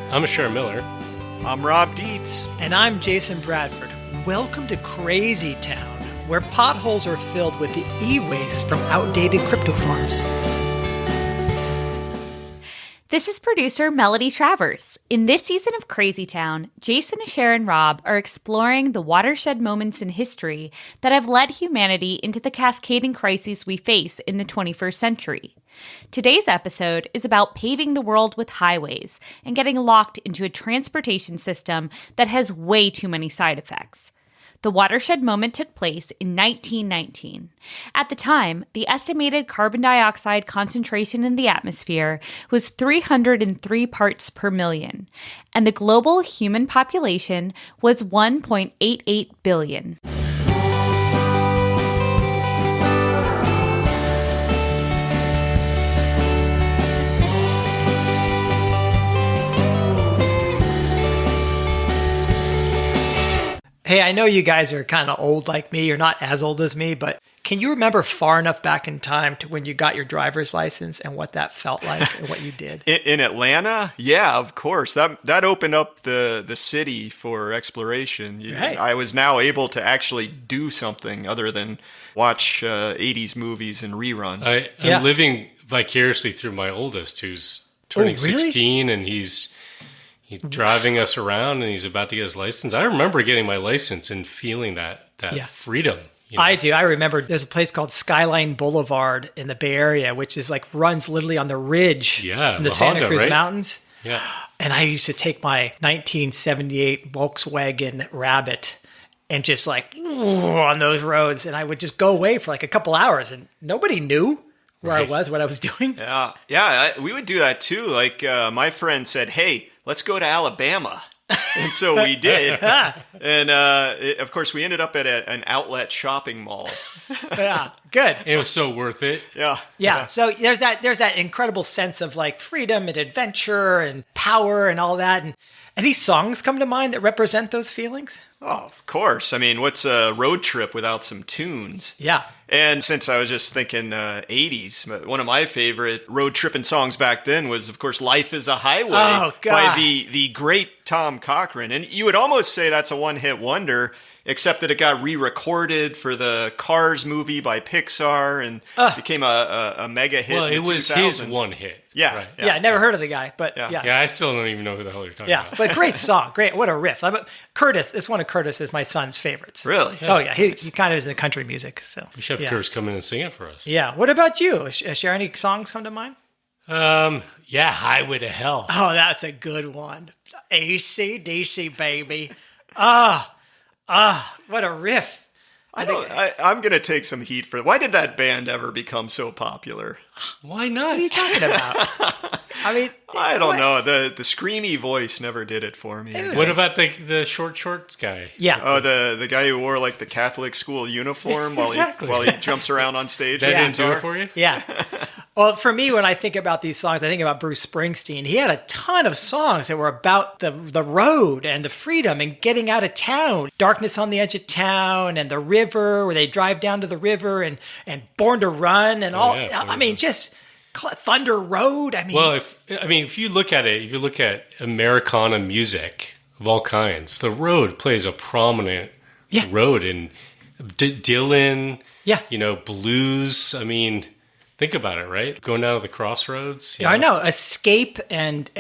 I'm Sharon Miller. I'm Rob Dietz. And I'm Jason Bradford. Welcome to Crazy Town, where potholes are filled with the e-waste from outdated crypto farms. This is producer Melody Travers. In this season of Crazy Town, Jason, Sharon, and Rob are exploring the watershed moments in history that have led humanity into the cascading crises we face in the 21st century. Today's episode is about paving the world with highways and getting locked into a transportation system that has way too many side effects. The watershed moment took place in 1919. At the time, the estimated carbon dioxide concentration in the atmosphere was 303 parts per million, and the global human population was 1.88 billion. Hey, I know you guys are kind of old like me. You're not as old as me, but can you remember far enough back in time to when you got your driver's license and what that felt like and what you did? In Atlanta? Yeah, of course. That opened up the city for exploration. Right. I was now able to actually do something other than watch 80s movies and reruns. I'm living vicariously through my oldest, who's turning really? 16, and he's driving us around, and he's about to get his license. I remember getting my license and feeling that freedom. You know? I do. I remember there's a place called Skyline Boulevard in the Bay Area, which is like runs literally on the ridge in the Santa Honda, Cruz right? Mountains. Yeah. And I used to take my 1978 Volkswagen Rabbit and just like on those roads. And I would just go away for like a couple hours and nobody knew where I was, what I was doing. Yeah, we would do that too. Like my friend said, hey, let's go to Alabama. And so we did. And of course, we ended up at an outlet shopping mall. Yeah, good. It was so worth it. Yeah. So there's that incredible sense of like freedom and adventure and power and all that. And any songs come to mind that represent those feelings? Oh, of course. I mean, what's a road trip without some tunes? Yeah. And since I was just thinking 80s, one of my favorite road tripping songs back then was, of course, Life is a Highway by the great Tom Cochrane. And you would almost say that's a one-hit wonder, except that it got re-recorded for the Cars movie by Pixar and became a mega hit. Well, in it the was 2000s. his one hit. Yeah, right. Yeah, never heard of the guy, but yeah. Yeah, I still don't even know who the hell you're talking about. But great song. Great. What a riff. Curtis, this one of Curtis is my son's favorites. Really? Oh, yeah. He kind of is in the country music. So We should have Curtis come in and sing it for us. Yeah. What about you? Sharon, any songs come to mind? Highway to Hell. Oh, that's a good one. AC/DC, baby. What a riff. I'm going to take some heat for it. Why did that band ever become so popular? Why not? What are you talking about? I mean, I don't know. The screamy voice never did it for me. What about the short shorts guy? Yeah. Oh, the guy who wore like the Catholic school uniform while he jumps around on stage. That with didn't do guitar? it for you? Yeah. Well, for me, when I think about these songs, I think about Bruce Springsteen. He had a ton of songs that were about the road and the freedom and getting out of town. Darkness on the Edge of Town and the river, where they drive down to the river, and Born to Run and all. Yeah, I mean, just Thunder Road. I mean, Well, if you look at Americana music of all kinds, the road plays a prominent road in Dylan. Yeah. Blues. I mean, think about it, right? Going down to the crossroads. I know. Escape and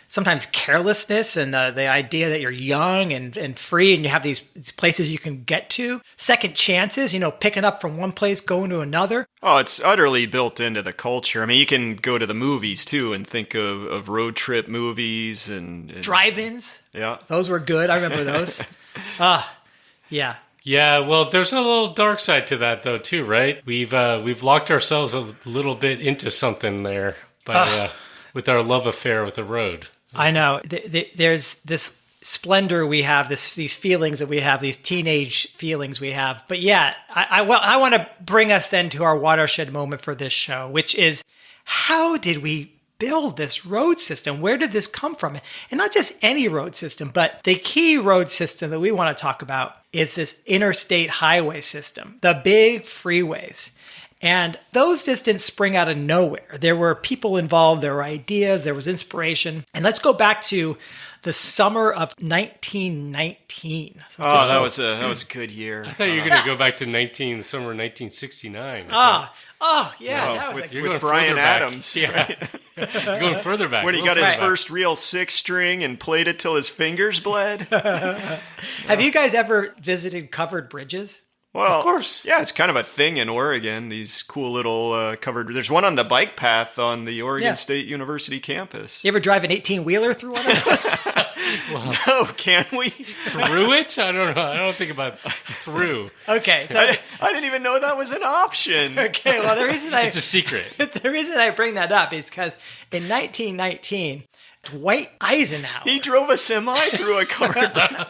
sometimes carelessness and the idea that you're young and free and you have these places you can get to. Second chances, picking up from one place, going to another. Oh, it's utterly built into the culture. I mean, you can go to the movies, too, and think of road trip movies and Drive-ins. Yeah. Those were good. I remember those. Yeah. Yeah, well, there's a little dark side to that, though, too, right? We've locked ourselves a little bit into something there with our love affair with the road. I know. There's this splendor we have, these feelings that we have, these teenage feelings we have. But yeah, I want to bring us then to our watershed moment for this show, which is, how did we build this road system? Where did this come from? And not just any road system, but the key road system that we want to talk about is this interstate highway system, the big freeways. And those just didn't spring out of nowhere. There were people involved, there were ideas, there was inspiration. And let's go back to the summer of 1919. So that was a good year. I thought you were going to go back to the summer of 1969. yeah, No, that was You're with going Bryan further back. Adams. Yeah. You're going further back. When he got his first real six string and played it till his fingers bled. Have you guys ever visited covered bridges? Well, Of course. Yeah, it's kind of a thing in Oregon, these cool little covered... There's one on the bike path on the Oregon State University campus. You ever drive an 18-wheeler through one of those? No, can we? Through it? I don't know. I don't think about through. Okay. So, I didn't even know that was an option. okay, well, It's a secret. the reason I bring that up is because in 1919, Dwight Eisenhower... He drove a semi through a covered bridge.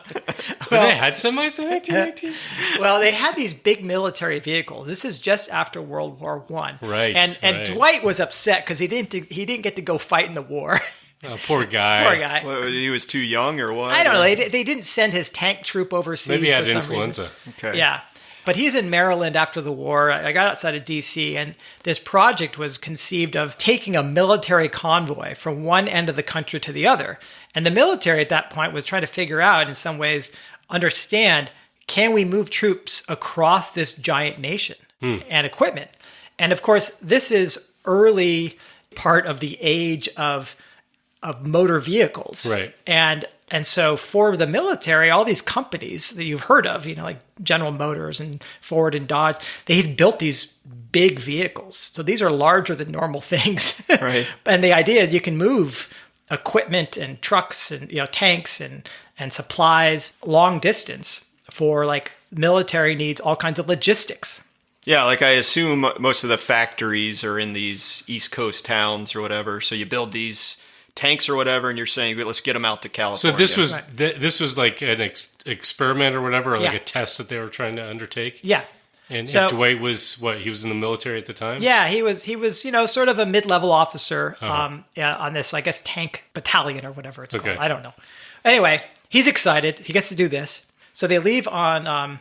They had semis in 1919? Well, they had these big military vehicles. This is just after World War I. Right, And right. Dwight was upset because he didn't get to go fight in the war. Oh, poor guy. Poor guy. What, he was too young or what? I don't know. They didn't send his tank troop overseas. Maybe he had for some influenza. reason. Okay. Yeah. But he's in Maryland after the war. I got outside of D.C., and this project was conceived of taking a military convoy from one end of the country to the other. And the military at that point was trying to figure out, in some ways, understand, can we move troops across this giant nation and equipment? And of course, this is early part of the age of motor vehicles. Right. And so for the military, all these companies that you've heard of, like General Motors and Ford and Dodge, they had built these big vehicles. So these are larger than normal things. Right. And the idea is you can move equipment and trucks and tanks and supplies long distance for like military needs, all kinds of logistics. Yeah, like I assume most of the factories are in these East Coast towns or whatever. So you build these tanks or whatever, and you're saying, let's get them out to So California. this was this was like an experiment or whatever, or like Yeah. a test that they were trying to undertake. Yeah. And So- Dwight was what? He was in the military at the time. Yeah, he was sort of a mid-level officer on this, I guess, tank battalion or whatever it's Okay. called. I don't know. Anyway, he's excited. He gets to do this. So they leave on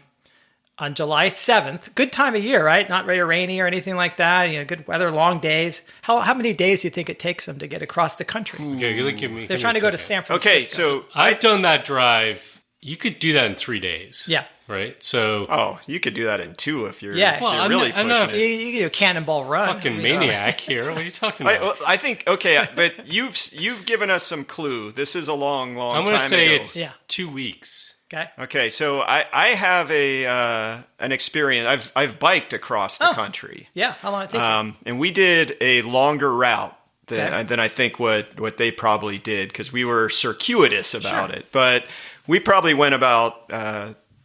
July 7th. Good time of year, right? Not very rainy or anything like that. Good weather, long days. How many days do you think it takes them to get across the country? Okay, give me. They're trying to go to San Francisco. Okay, so I've done that drive. You could do that in 3 days. Yeah. Right. So you could do that in 2 if you're, Yeah. if Well, you're I'm really not- I'm pushing not- it. You can do a cannonball run. fucking maniac here. What are you talking about? I think but you've given us some clue. This is a long I'm time going to say ago. it's Yeah. 2 weeks. Okay. Okay, so I have an experience. I've biked across the country, Yeah. How long did it take you? and we did a longer route Okay. than I think what they probably did, because we were circuitous about it. But we probably went about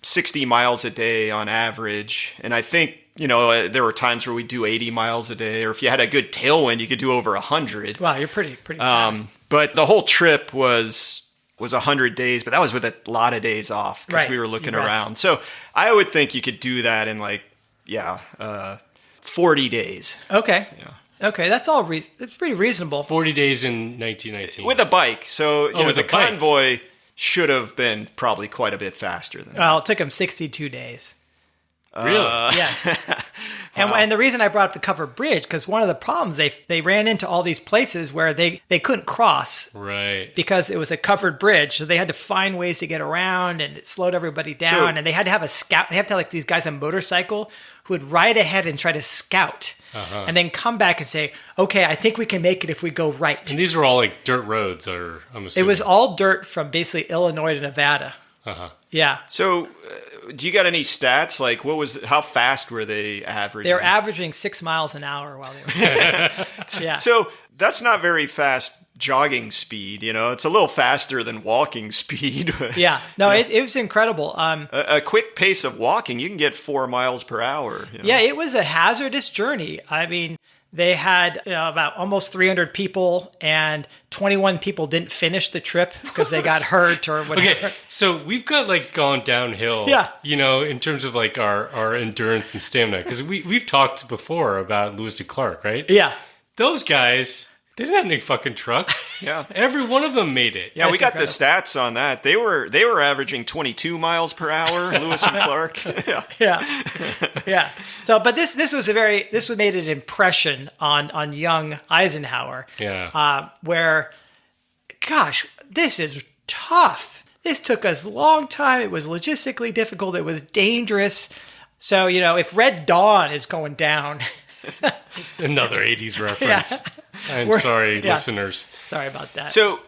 60 miles a day on average, and I think there were times where we do 80 miles a day, or if you had a good tailwind, you could do over 100. Wow, you're pretty fast. But the whole trip was 100 days, but that was with a lot of days off because Right. we were looking You rest. around. So I would think you could do that in 40 days Okay. Okay, that's all. It's pretty reasonable. 40 days in 1919. with a bike. So with the a bike. convoy should have been probably quite a bit faster than that. Well, it took them 62 days. really? Yes. And the reason I brought up the covered bridge, because one of the problems, they ran into all these places where they couldn't cross Right. because it was a covered bridge. So they had to find ways to get around, and it slowed everybody down. So- And they had to have a scout. They have to have like these guys on motorcycle who would ride ahead and try to scout and then come back and say, okay, I think we can make it if we go right. And these were all like dirt roads, or I'm It assuming. was all dirt from basically Illinois to Nevada. Yeah. So do you got any stats? Like how fast were they averaging? They were averaging 6 miles an hour while they were. Yeah. So that's not very fast jogging speed. It's a little faster than walking speed. Yeah. No, it was incredible. A quick pace of walking, you can get 4 miles per hour. Yeah, it was a hazardous journey. I mean, they had about almost 300 people, and 21 people didn't finish the trip because they got hurt or whatever. Okay, so we've got like gone downhill, Yeah. in terms of like our endurance and stamina. Because we've talked before about Lewis and Clark, right? Yeah. Those guys, They didn't have any fucking trucks. Yeah. Every one of them made it. Yeah, we got the stats on that. They were averaging 22 miles per hour, Lewis and Clark. Yeah. So, but this made an impression on young Eisenhower. Yeah. Where, gosh, this is tough. This took us a long time. It was logistically difficult. It was dangerous. So, if Red Dawn is going down. Another 80s reference. Yeah. I'm sorry, listeners. Sorry about that. So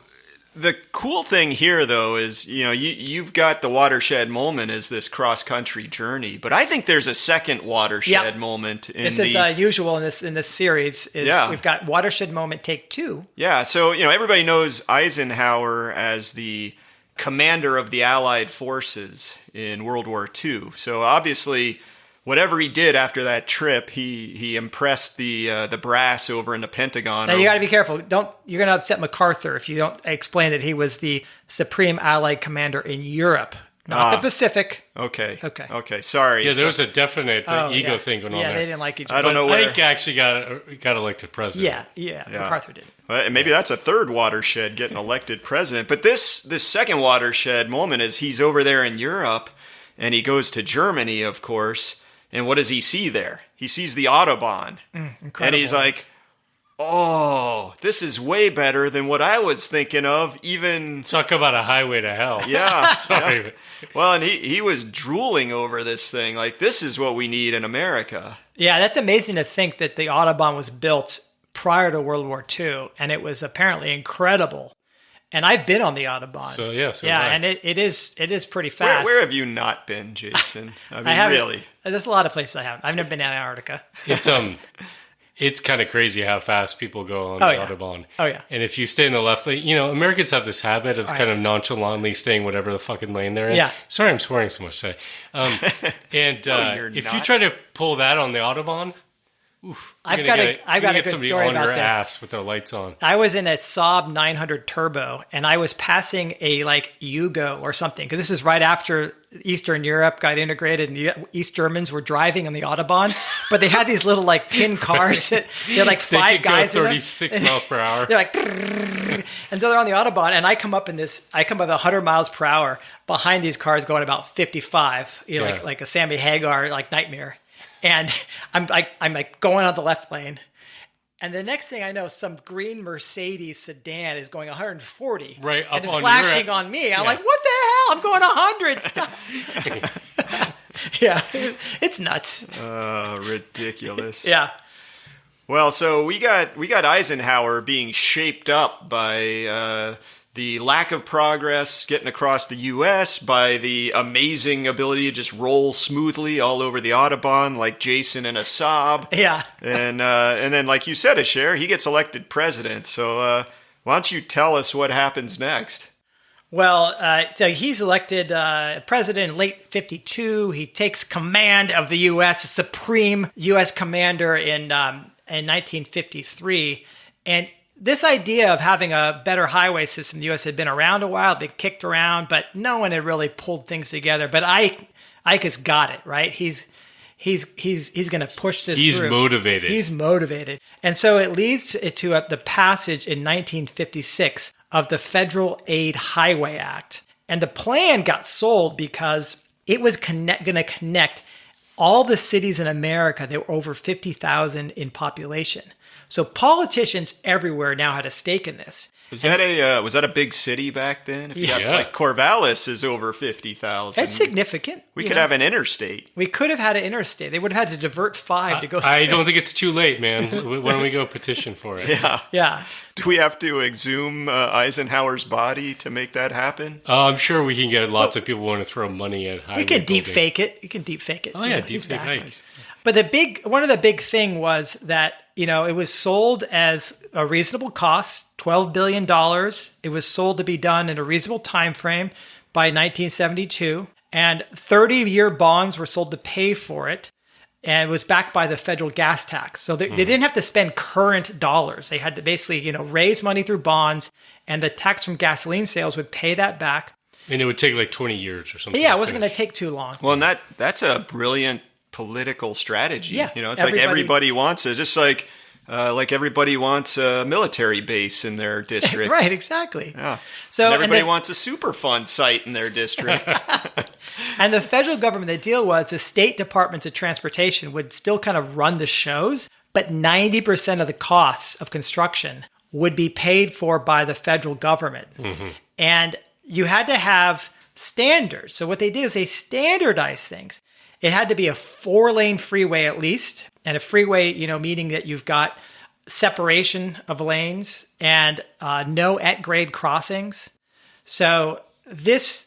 the cool thing here, though, is, you've got the watershed moment as this cross-country journey, but I think there's a second watershed moment. This is usual in this series. We've got watershed moment take 2. Yeah, so, everybody knows Eisenhower as the commander of the Allied forces in World War II. So obviously, whatever he did after that trip, he impressed the brass over in the Pentagon. Now you got to be careful. You're going to upset MacArthur if you don't explain that he was the supreme Allied commander in Europe, not the Pacific. Okay. Sorry. Yeah, there was a definite ego thing going on there. Yeah, they didn't like each other. I don't know where. Ike actually got elected president. Yeah. MacArthur did. And maybe that's a third watershed, getting elected president. But this second watershed moment is he's over there in Europe, and he goes to Germany, of course. And what does he see there? He sees the Autobahn. Incredible. And he's like, oh, this is way better than what I was thinking of, even... Talk about a highway to hell. Yeah. Sorry. Yeah. Well, and he was drooling over this thing. Like, this is what we need in America. Yeah, that's amazing to think that the Autobahn was built prior to World War II, and it was apparently incredible. And I've been on the Autobahn. So yeah, and it is pretty fast. Where have you not been, Jason? I mean, really? There's a lot of places I haven't. I've never been to Antarctica. It's kind of crazy how fast people go on the Autobahn. Oh yeah. And if you stay in the left lane, Americans have this habit of kind of nonchalantly staying whatever the fucking lane they're in. Yeah. Sorry, I'm swearing so much today. If you try to pull that on the Autobahn. Oof, I've got a good story about this. Ass with their lights on. I was in a Saab 900 Turbo, and I was passing a Yugo or something, because this is right after Eastern Europe got integrated, and East Germans were driving on the Autobahn, but they had these little five guys they guys go 36 miles per hour. They're and they're on the Autobahn, and I come up 100 miles per hour behind these cars going about 55, like a Sammy Hagar nightmare. And I'm going on the left lane. And the next thing I know, some green Mercedes sedan is going 140. Right up and on flashing on me. I'm like, what the hell? I'm going 100. Yeah, it's nuts. Ridiculous. Yeah. Well, so we got Eisenhower being shaped up by the lack of progress getting across the U.S., by the amazing ability to just roll smoothly all over the Autobahn like Jason in a Saab. Yeah. And then, like you said, Asher, he gets elected president. So why don't you tell us what happens next? Well, so he's elected president in late 52. He takes command of the U.S., supreme U.S. commander in 1953. And this idea of having a better highway system in the U.S. had been around a while, been kicked around, but no one had really pulled things together. But Ike has got it, right? He's going to push this He's through. motivated. He's motivated. And so it leads to the passage in 1956 of the Federal Aid Highway Act. And the plan got sold because it was going to connect all the cities in America that were over 50,000 in population. So politicians everywhere now had a stake in this. Was that a big city back then? If you got, Corvallis is over 50,000. That's significant. We could have an interstate. We could have had an interstate. They would have had to divert 5 to go through. I don't think it's too late, man. Why don't we go petition for it? Yeah. Do we have to exhume Eisenhower's body to make that happen? I'm sure we can get lots of people want to throw money at highway. We can deep fake it. You can deep fake it. Oh yeah, deep fake hikes. But one of the big thing was that, it was sold as a reasonable cost, $12 billion. It was sold to be done in a reasonable time frame by 1972. And 30-year bonds were sold to pay for it. And it was backed by the federal gas tax. So they didn't have to spend current dollars. They had to basically, raise money through bonds. And the tax from gasoline sales would pay that back. And it would take 20 years or something. Yeah, it wasn't going to take too long. Well, and that's a brilliant political strategy. Yeah, it's like everybody wants it. Just like like everybody wants a military base in their district. Right, exactly. Yeah. So and everybody wants a Superfund site in their district. And the federal government, the deal was the state departments of transportation would still kind of run the shows, but 90% of the costs of construction would be paid for by the federal government. Mm-hmm. And you had to have standards. So what they did is they standardized things. It had to be a 4-lane freeway at least, and a freeway, meaning that you've got separation of lanes and no at-grade crossings. So this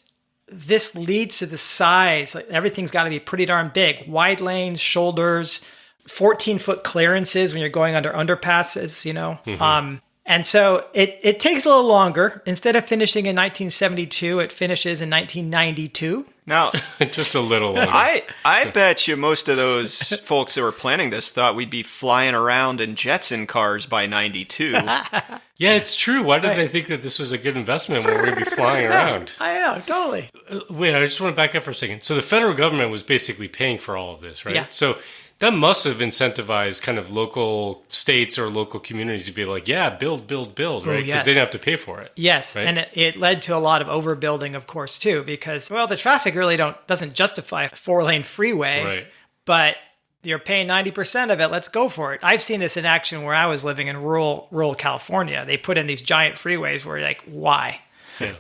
leads to the size. Like, everything's got to be pretty darn big. Wide lanes, shoulders, 14-foot clearances when you're going under underpasses, Mm-hmm. And so it takes a little longer. Instead of finishing in 1972, it finishes in 1992. Now, just a little longer. I bet you most of those folks that were planning this thought we'd be flying around in Jetson cars by 92. Yeah, it's true. Why did they think that this was a good investment when we're going to be flying around? I know, totally. Wait, I just want to back up for a second. So the federal government was basically paying for all of this, right? Yeah. So that must have incentivized kind of local states or local communities to be like, yeah, build, right? Because yes. they didn't have to pay for it. Yes, right? And it led to a lot of overbuilding, of course, too, because, the traffic really doesn't justify a 4-lane freeway, right? But you're paying 90% of it. Let's go for it. I've seen this in action where I was living in rural California. They put in these giant freeways where you're like, why?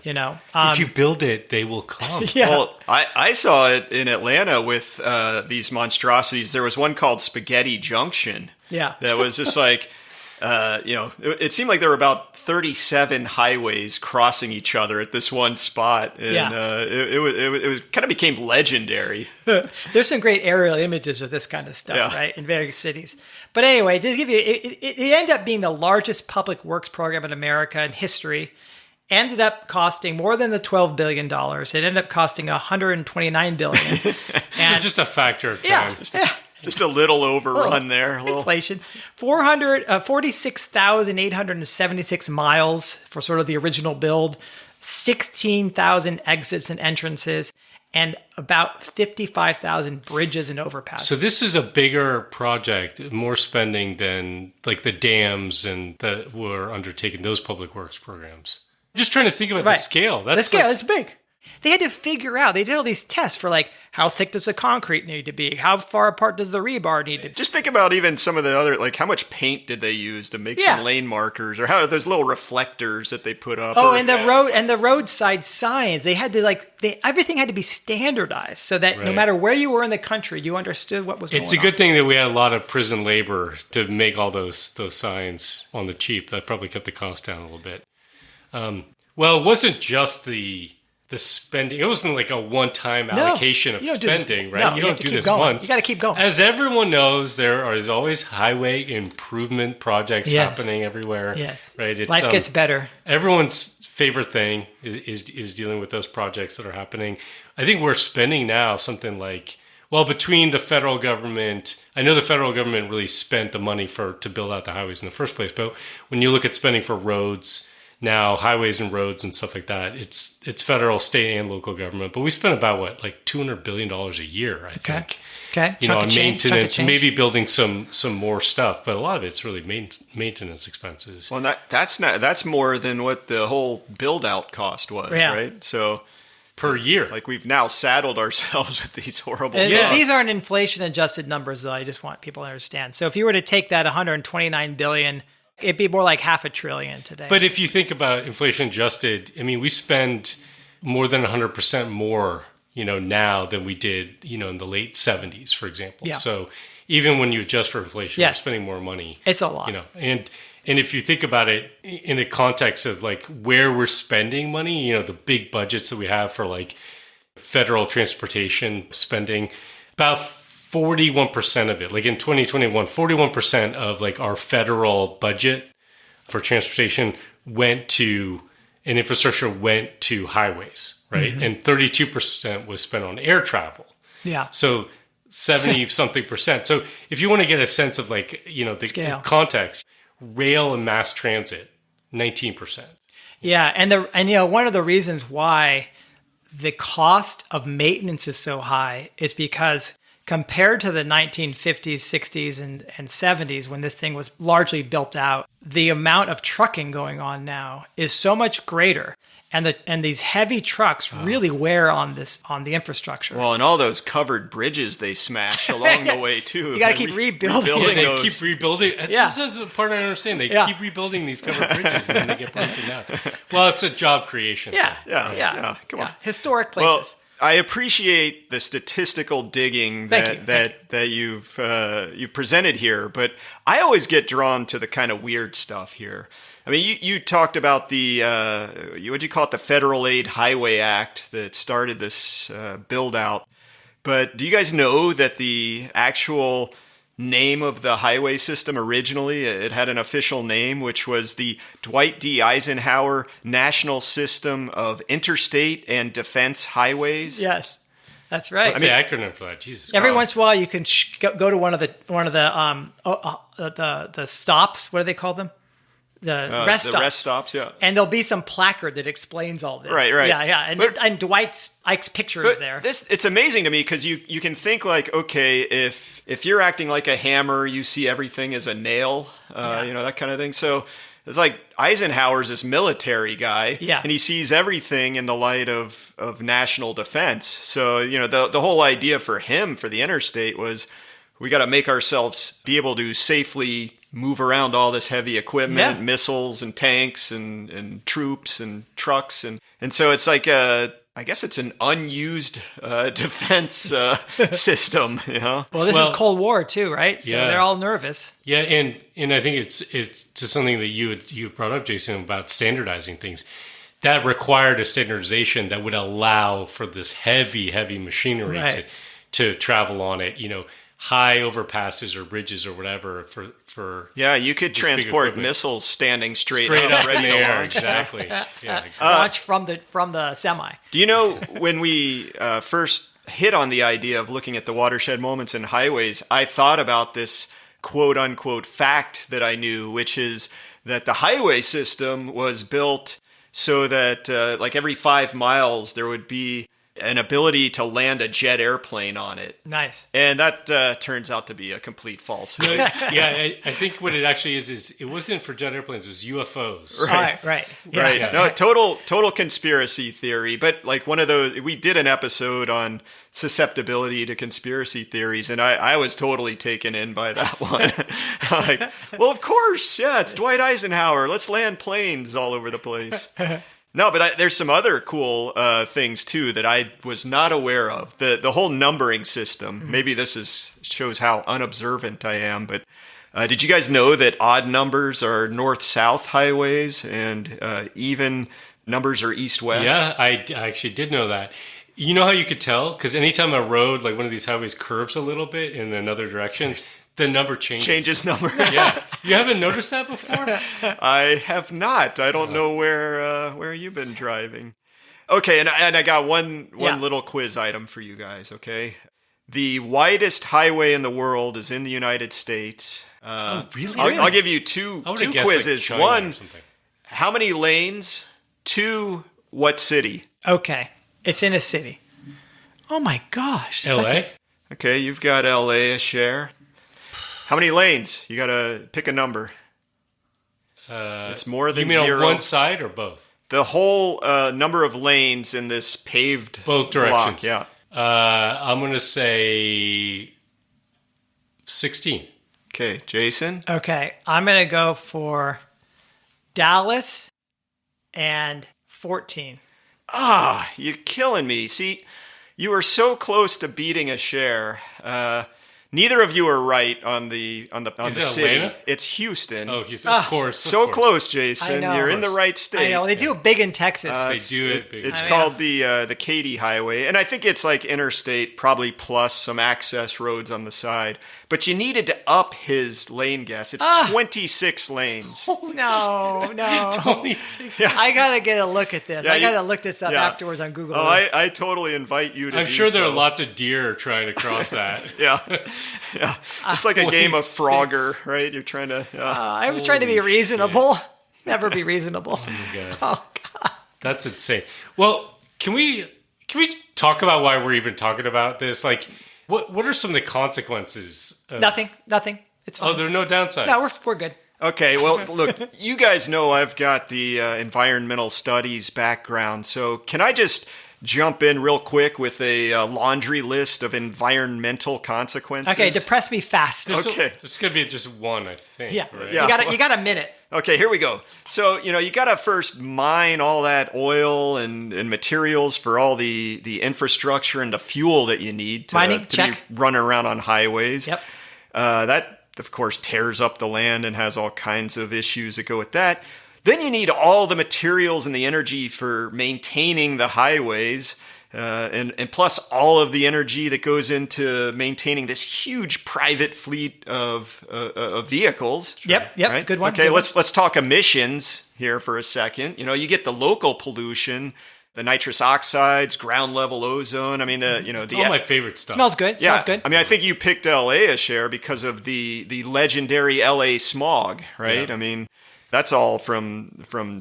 Yeah. If you build it, they will come. Yeah. Well, I saw it in Atlanta with these monstrosities. There was one called Spaghetti Junction. Yeah. That was just like, it seemed like there were about 37 highways crossing each other at this one spot. And it was kind of became legendary. There's some great aerial images of this kind of stuff, right, in various cities. But anyway, just give you, it ended up being the largest public works program in America in history. Ended up costing more than the $12 billion. It ended up costing $129 billion. So just a factor of time. Just a little overrun there. Inflation. 46,876 miles for sort of the original build, 16,000 exits and entrances, and about 55,000 bridges and overpasses. So this is a bigger project, more spending than like the dams and that were undertaking those public works programs. Just trying to think about the scale. The scale is big. They had to figure out, they did all these tests for like, how thick does the concrete need to be? How far apart does the rebar need to be? Just think about even some of the other, like how much paint did they use to make some lane markers, or how those little reflectors that they put up. And the roadside signs, they had to everything had to be standardized so that no matter where you were in the country, you understood what was going on. It's a good thing that we had a lot of prison labor to make all those signs on the cheap. That probably kept the cost down a little bit. Well, it wasn't just the spending. It wasn't like a one-time allocation of spending, right? No, you don't do this going. once. You got to keep going. As everyone knows, there is always highway improvement projects happening everywhere. Yes, right. It's, life gets better. Everyone's favorite thing is dealing with those projects that are happening. I think we're spending now something like, between the federal government, I know the federal government really spent the money to build out the highways in the first place, but when you look at spending for roads now, highways and roads and stuff like that, it's federal, state, and local government. But we spend about $200 billion a year, I think. Okay. On maintenance, maybe building some more stuff, but a lot of it's really maintenance expenses. Well, that's more than what the whole build out cost was, right? So per year, like we've now saddled ourselves with these horrible costs. These aren't inflation adjusted numbers, though. I just want people to understand. So if you were to take that $129 billion. It'd be more like $500 billion today. But if you think about inflation adjusted, I mean, we spend more than 100% more, now than we did, in the late 70s, for example. Yeah. So even when you adjust for inflation, we're spending more money. It's a lot. And if you think about it in the context of like where we're spending money, the big budgets that we have for like federal transportation spending, about 41% of it, like in 2021, 41% of like our federal budget for transportation went to, and infrastructure went to highways, right? Mm-hmm. And 32% was spent on air travel. Yeah. So 70-something percent. So if you want to get a sense of like, the context, rail and mass transit, 19%. Yeah. And one of the reasons why the cost of maintenance is so high is because compared to the 1950s, 60s, and 70s when this thing was largely built out, the amount of trucking going on now is so much greater. And these heavy trucks really wear on the infrastructure. Well, and all those covered bridges they smash along the way too. You got to keep rebuilding. Yeah, they those. keep rebuilding. That's the part I don't understand. They keep rebuilding these covered bridges and then they get broken down. Well, it's a job creation. Yeah. Come on, historic well, places. I appreciate the statistical digging that you've presented here, but I always get drawn to the kind of weird stuff here. I mean, you talked about the what'd you call it, the Federal Aid Highway Act that started this build out. But do you guys know that the actual name of the highway system originally, it had an official name, which was the Dwight D. Eisenhower National System of Interstate and Defense Highways? Yes, that's right. What's the acronym for that? Jesus. Every Christ. once in a while, you can go to one of the stops. What do they call them? The rest stops, yeah. And there'll be some placard that explains all this. Right. Yeah. And Ike's picture is there. It's amazing to me because you can think like, okay, if you're acting like a hammer, you see everything as a nail, that kind of thing. So it's like Eisenhower's this military guy, and he sees everything in the light of national defense. So, the whole idea for him, for the interstate, was we got to make ourselves be able to safely move around all this heavy equipment, missiles and tanks and troops and trucks. And so it's like, I guess it's an unused defense system, Well, this is Cold War too, right? So they're all nervous. Yeah, and I think it's just something that you brought up, Jason, about standardizing things. That required a standardization that would allow for this heavy machinery to travel on it, high overpasses or bridges or whatever for you could transport missiles standing straight up ready in the to air. launch. Exactly. Launch from the semi. Do you know when we first hit on the idea of looking at the watershed moments in highways, I thought about this quote unquote fact that I knew, which is that the highway system was built so that like every 5 miles there would be an ability to land a jet airplane on it. Nice. And that turns out to be a complete falsehood. I think what it actually is it wasn't for jet airplanes, it was UFOs. Right. Yeah. No, total conspiracy theory. But like one of those, we did an episode on susceptibility to conspiracy theories, and I was totally taken in by that one. Like, well, of course, it's Dwight Eisenhower. Let's land planes all over the place. No, but there's some other cool things too that I was not aware of. The whole numbering system. Mm-hmm. Maybe this shows how unobservant I am. But did you guys know that odd numbers are north-south highways and even numbers are east-west? Yeah, I actually did know that. You know how you could tell? Because anytime a road, like one of these highways, curves a little bit in another direction, the number changes number. Yeah. You haven't noticed that before? I have not. I don't know where you've been driving. Okay, and I got one little quiz item for you guys, okay? The widest highway in the world is in the United States. Really? I'll give you two quizzes. Like one, how many lanes? Two, what city? Okay. It's in a city. Oh my gosh. LA? Okay, you've got LA a share. How many lanes? You got to pick a number. It's more than zero. You mean zero. on one side or both? The whole number of lanes in this paved both directions. Block, I'm going to say 16. Okay, Jason? Okay, I'm going to go for Dallas and 14. You're killing me. See, you were so close to beating a share. Neither of you are right on the city. Atlanta? It's Houston. Oh, Houston. Of course. So close, Jason. I know. You're in the right state. I know. They do it big in Texas. They do it big. It's called the Katy Highway, and I think it's like interstate, probably plus some access roads on the side. But you needed to up his lane guess. It's 26 lanes. Oh, no. 26. Yeah. I got to get a look at this. Yeah, I got to look this up afterwards on Google. Oh, I totally invite you to I'm do sure there so. are lots of deer trying to cross that. Yeah. It's like a game of 26. Frogger, right? You're trying to... I was trying to be reasonable. Shit. Never be reasonable. Oh, God. That's insane. Well, can we talk about why we're even talking about this? Like, What are some of the consequences? Nothing. It's fine. Oh, there are no downsides. No, we're good. Okay, well, look, you guys know I've got the environmental studies background, so can I just jump in real quick with a laundry list of environmental consequences? Okay, depress me fast. Okay. It's going to be just one, I think. Yeah. Right? Yeah. You got a minute. Okay, here we go. So, you got to first mine all that oil and materials for all the infrastructure and the fuel that you need to, Mining, to check. be running around on highways. Yep. That, of course, tears up the land and has all kinds of issues that go with that. Then you need all the materials and the energy for maintaining the highways, and plus all of the energy that goes into maintaining this huge private fleet of vehicles. Yep. Right? Good one. Okay, good one. let's talk emissions here for a second. You get the local pollution, the nitrous oxides, ground level ozone. I mean, It's all my favorite stuff. Smells good. yeah, Smells good. I mean, I think you picked LA a share because of the legendary LA smog, right? Yeah. I mean, that's all from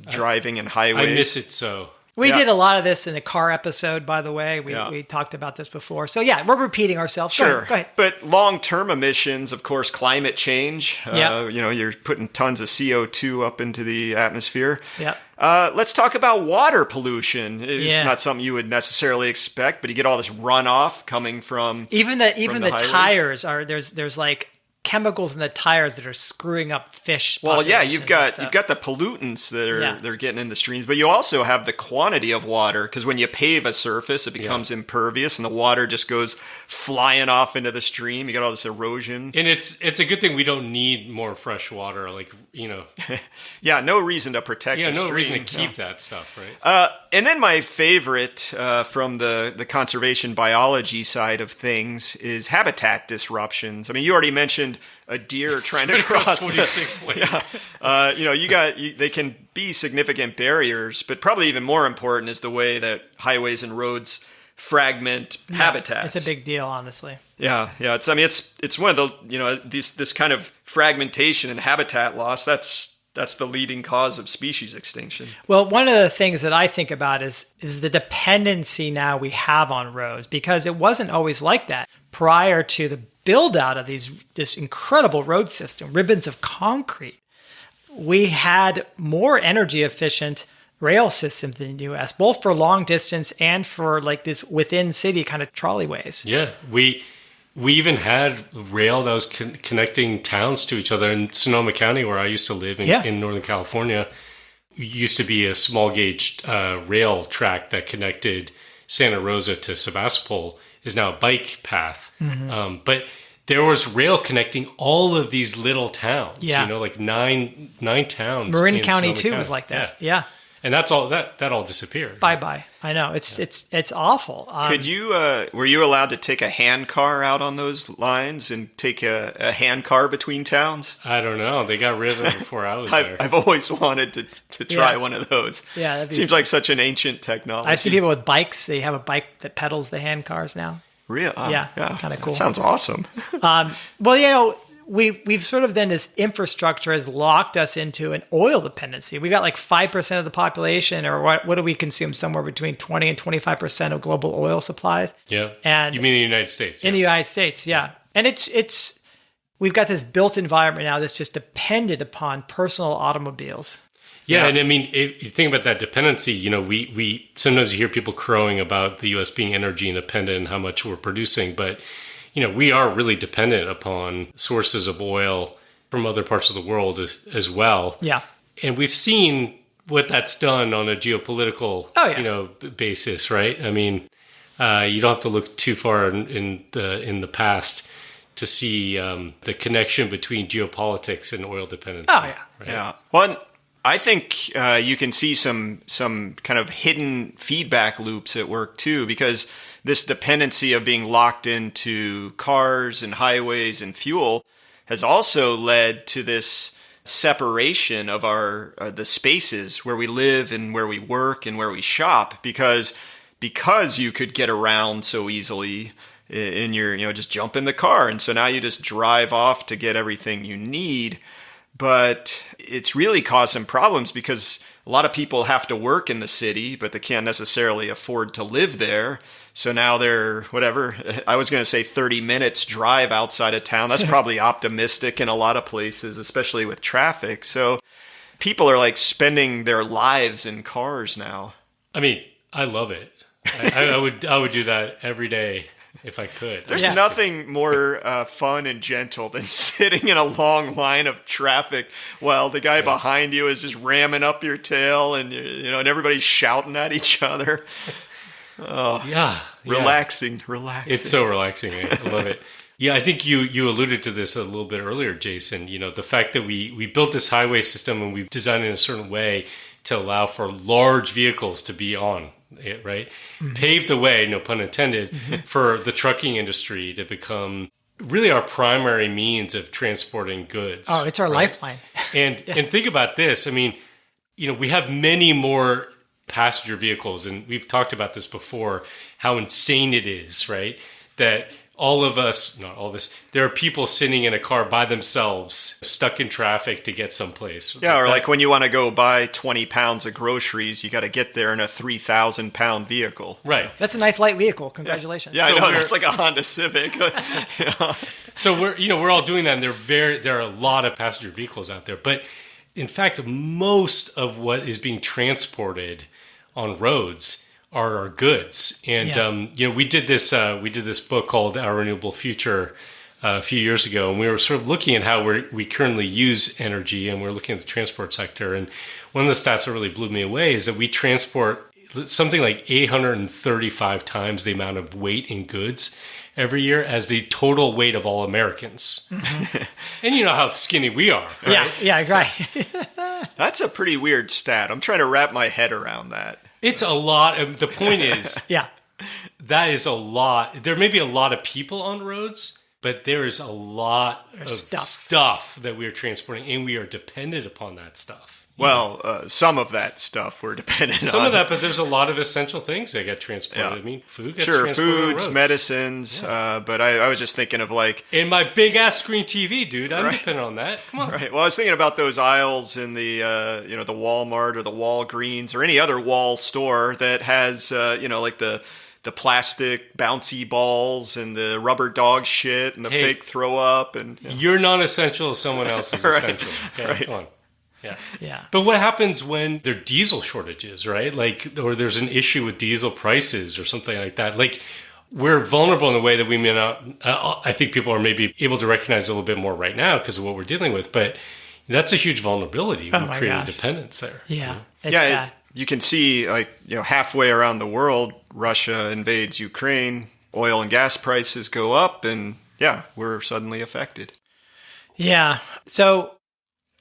driving and I highways. miss it so. We Yeah. did a lot of this in the car episode, by the way. We talked about this before. So, yeah, we're repeating ourselves. Sure. Go ahead. But long-term emissions, of course, climate change. Yeah. You're putting tons of CO2 up into the atmosphere. Yeah. Let's talk about water pollution. It's Yeah. not something you would necessarily expect, but you get all this runoff coming from Even the highways. tires are there's like chemicals in the tires that are screwing up fish. Well, yeah, populations you've and got stuff. the pollutants that are Yeah. they're getting in the streams, but you also have the quantity of water because when you pave a surface, it becomes impervious, and the water just goes flying off into the stream. You got all this erosion. And it's a good thing we don't need more fresh water. Like, Yeah, no reason to protect. yeah, the no stream. reason to keep that stuff, right? And then my favorite from the conservation biology side of things is habitat disruptions. I mean, you already mentioned a deer trying to cross 26 lanes. they can be significant barriers, but probably even more important is the way that highways and roads fragment habitats. It's a big deal, honestly. Yeah. It's one of the this kind of fragmentation and habitat loss. That's the leading cause of species extinction. Well, one of the things that I think about is the dependency now we have on roads, because it wasn't always like that prior to the build out of this incredible road system, ribbons of concrete. We had more energy efficient rail systems in the U.S., both for long distance and for like this within city kind of trolleyways. Yeah, we even had rail that was connecting towns to each other in Sonoma County, where I used to live in Northern California. Used to be a small gauge rail track that connected Santa Rosa to Sebastopol. Is now a bike path. But there was rail connecting all of these little towns. Yeah. Like nine towns. Marin in County Sonoma too County. was like that. Yeah. And that's all that all disappeared. Bye. I know it's awful. Could you were you allowed to take a hand car out on those lines and take a hand car between towns? I don't know. They got rid of it before I was there. I've always wanted to try one of those. Yeah, that'd be seems like such an ancient technology. I've seen people with bikes. They have a bike that pedals the hand cars now. Real, Yeah, kinda cool. That sounds awesome. Well, we've sort of then this infrastructure has locked us into an oil dependency. We got like 5% of the population, or what do we consume? Somewhere between 20 and 25% of global oil supplies. Yeah. And you mean in the United States? in the United States, yeah. And it's we've got this built environment now that's just dependent upon personal automobiles. Yeah, and I mean, if you think about that dependency, we sometimes you hear people crowing about the U.S. being energy independent and how much we're producing, but we are really dependent upon sources of oil from other parts of the world as well. Yeah. And we've seen what that's done on a geopolitical, basis, right? I mean, you don't have to look too far in the past to see the connection between geopolitics and oil dependency. Oh, yeah. Right? Yeah. Well, I think you can see some kind of hidden feedback loops at work too, because this dependency of being locked into cars and highways and fuel has also led to this separation of our the spaces where we live and where we work and where we shop, because you could get around so easily in your just jump in the car, and so now you just drive off to get everything you need. But it's really caused some problems because a lot of people have to work in the city, but they can't necessarily afford to live there. So now they're, whatever, I was going to say 30 minutes drive outside of town. That's probably optimistic in a lot of places, especially with traffic. So people are like spending their lives in cars now. I mean, I love it. I would do that every day if I could. There's nothing more fun and gentle than sitting in a long line of traffic while the guy behind you is just ramming up your tail, and and everybody's shouting at each other. Oh, yeah. Relaxing. It's so relaxing. I love it. Yeah, I think you alluded to this a little bit earlier, Jason. The fact that we built this highway system and we've designed it in a certain way to allow for large vehicles to be on it, right? Mm-hmm. Paved the way, no pun intended, for the trucking industry to become really our primary means of transporting goods. Oh, it's our lifeline. And think about this. I mean, we have many more passenger vehicles, and we've talked about this before, how insane it is, right? That all of us, not all of us, there are people sitting in a car by themselves, stuck in traffic to get someplace. Yeah, or like when you want to go buy 20 pounds of groceries, you got to get there in a 3,000-pound vehicle. Right. That's a nice light vehicle. Congratulations. Yeah, I know. That's like a Honda Civic. So we're all doing that, and there are a lot of passenger vehicles out there. But in fact, most of what is being transported on roads are our goods. And we did this book called Our Renewable Future a few years ago, and we were sort of looking at how we currently use energy, and we're looking at the transport sector. And one of the stats that really blew me away is that we transport something like 835 times the amount of weight in goods every year as the total weight of all Americans. Mm-hmm. And you know how skinny we are, right? Yeah, right. That's a pretty weird stat. I'm trying to wrap my head around that. It's a lot. The point is, that is a lot. There may be a lot of people on roads, but there is a lot of stuff that we are transporting, and we are dependent upon that stuff. Well, some of that stuff we're dependent on. Some of that, but there's a lot of essential things that get transported. Yeah. I mean, food gets transported foods, on roads. medicines, but I was just thinking of like... In my big-ass screen TV, dude. I'm dependent on that. Come on. Right. Well, I was thinking about those aisles in the, the Walmart or the Walgreens or any other wall store that has, like the plastic bouncy balls and the rubber dog shit and the fake throw up. And You're non-essential, someone else is Right. essential. Okay, Right. come on. Yeah. But what happens when there are diesel shortages, right? Or there's an issue with diesel prices or something like that. Like, we're vulnerable in a way that we may not, I think people are maybe able to recognize a little bit more right now because of what we're dealing with. But that's a huge vulnerability. We've created dependence there. Yeah. You know? It's bad. You can see halfway around the world, Russia invades Ukraine, oil and gas prices go up, and we're suddenly affected. Yeah. So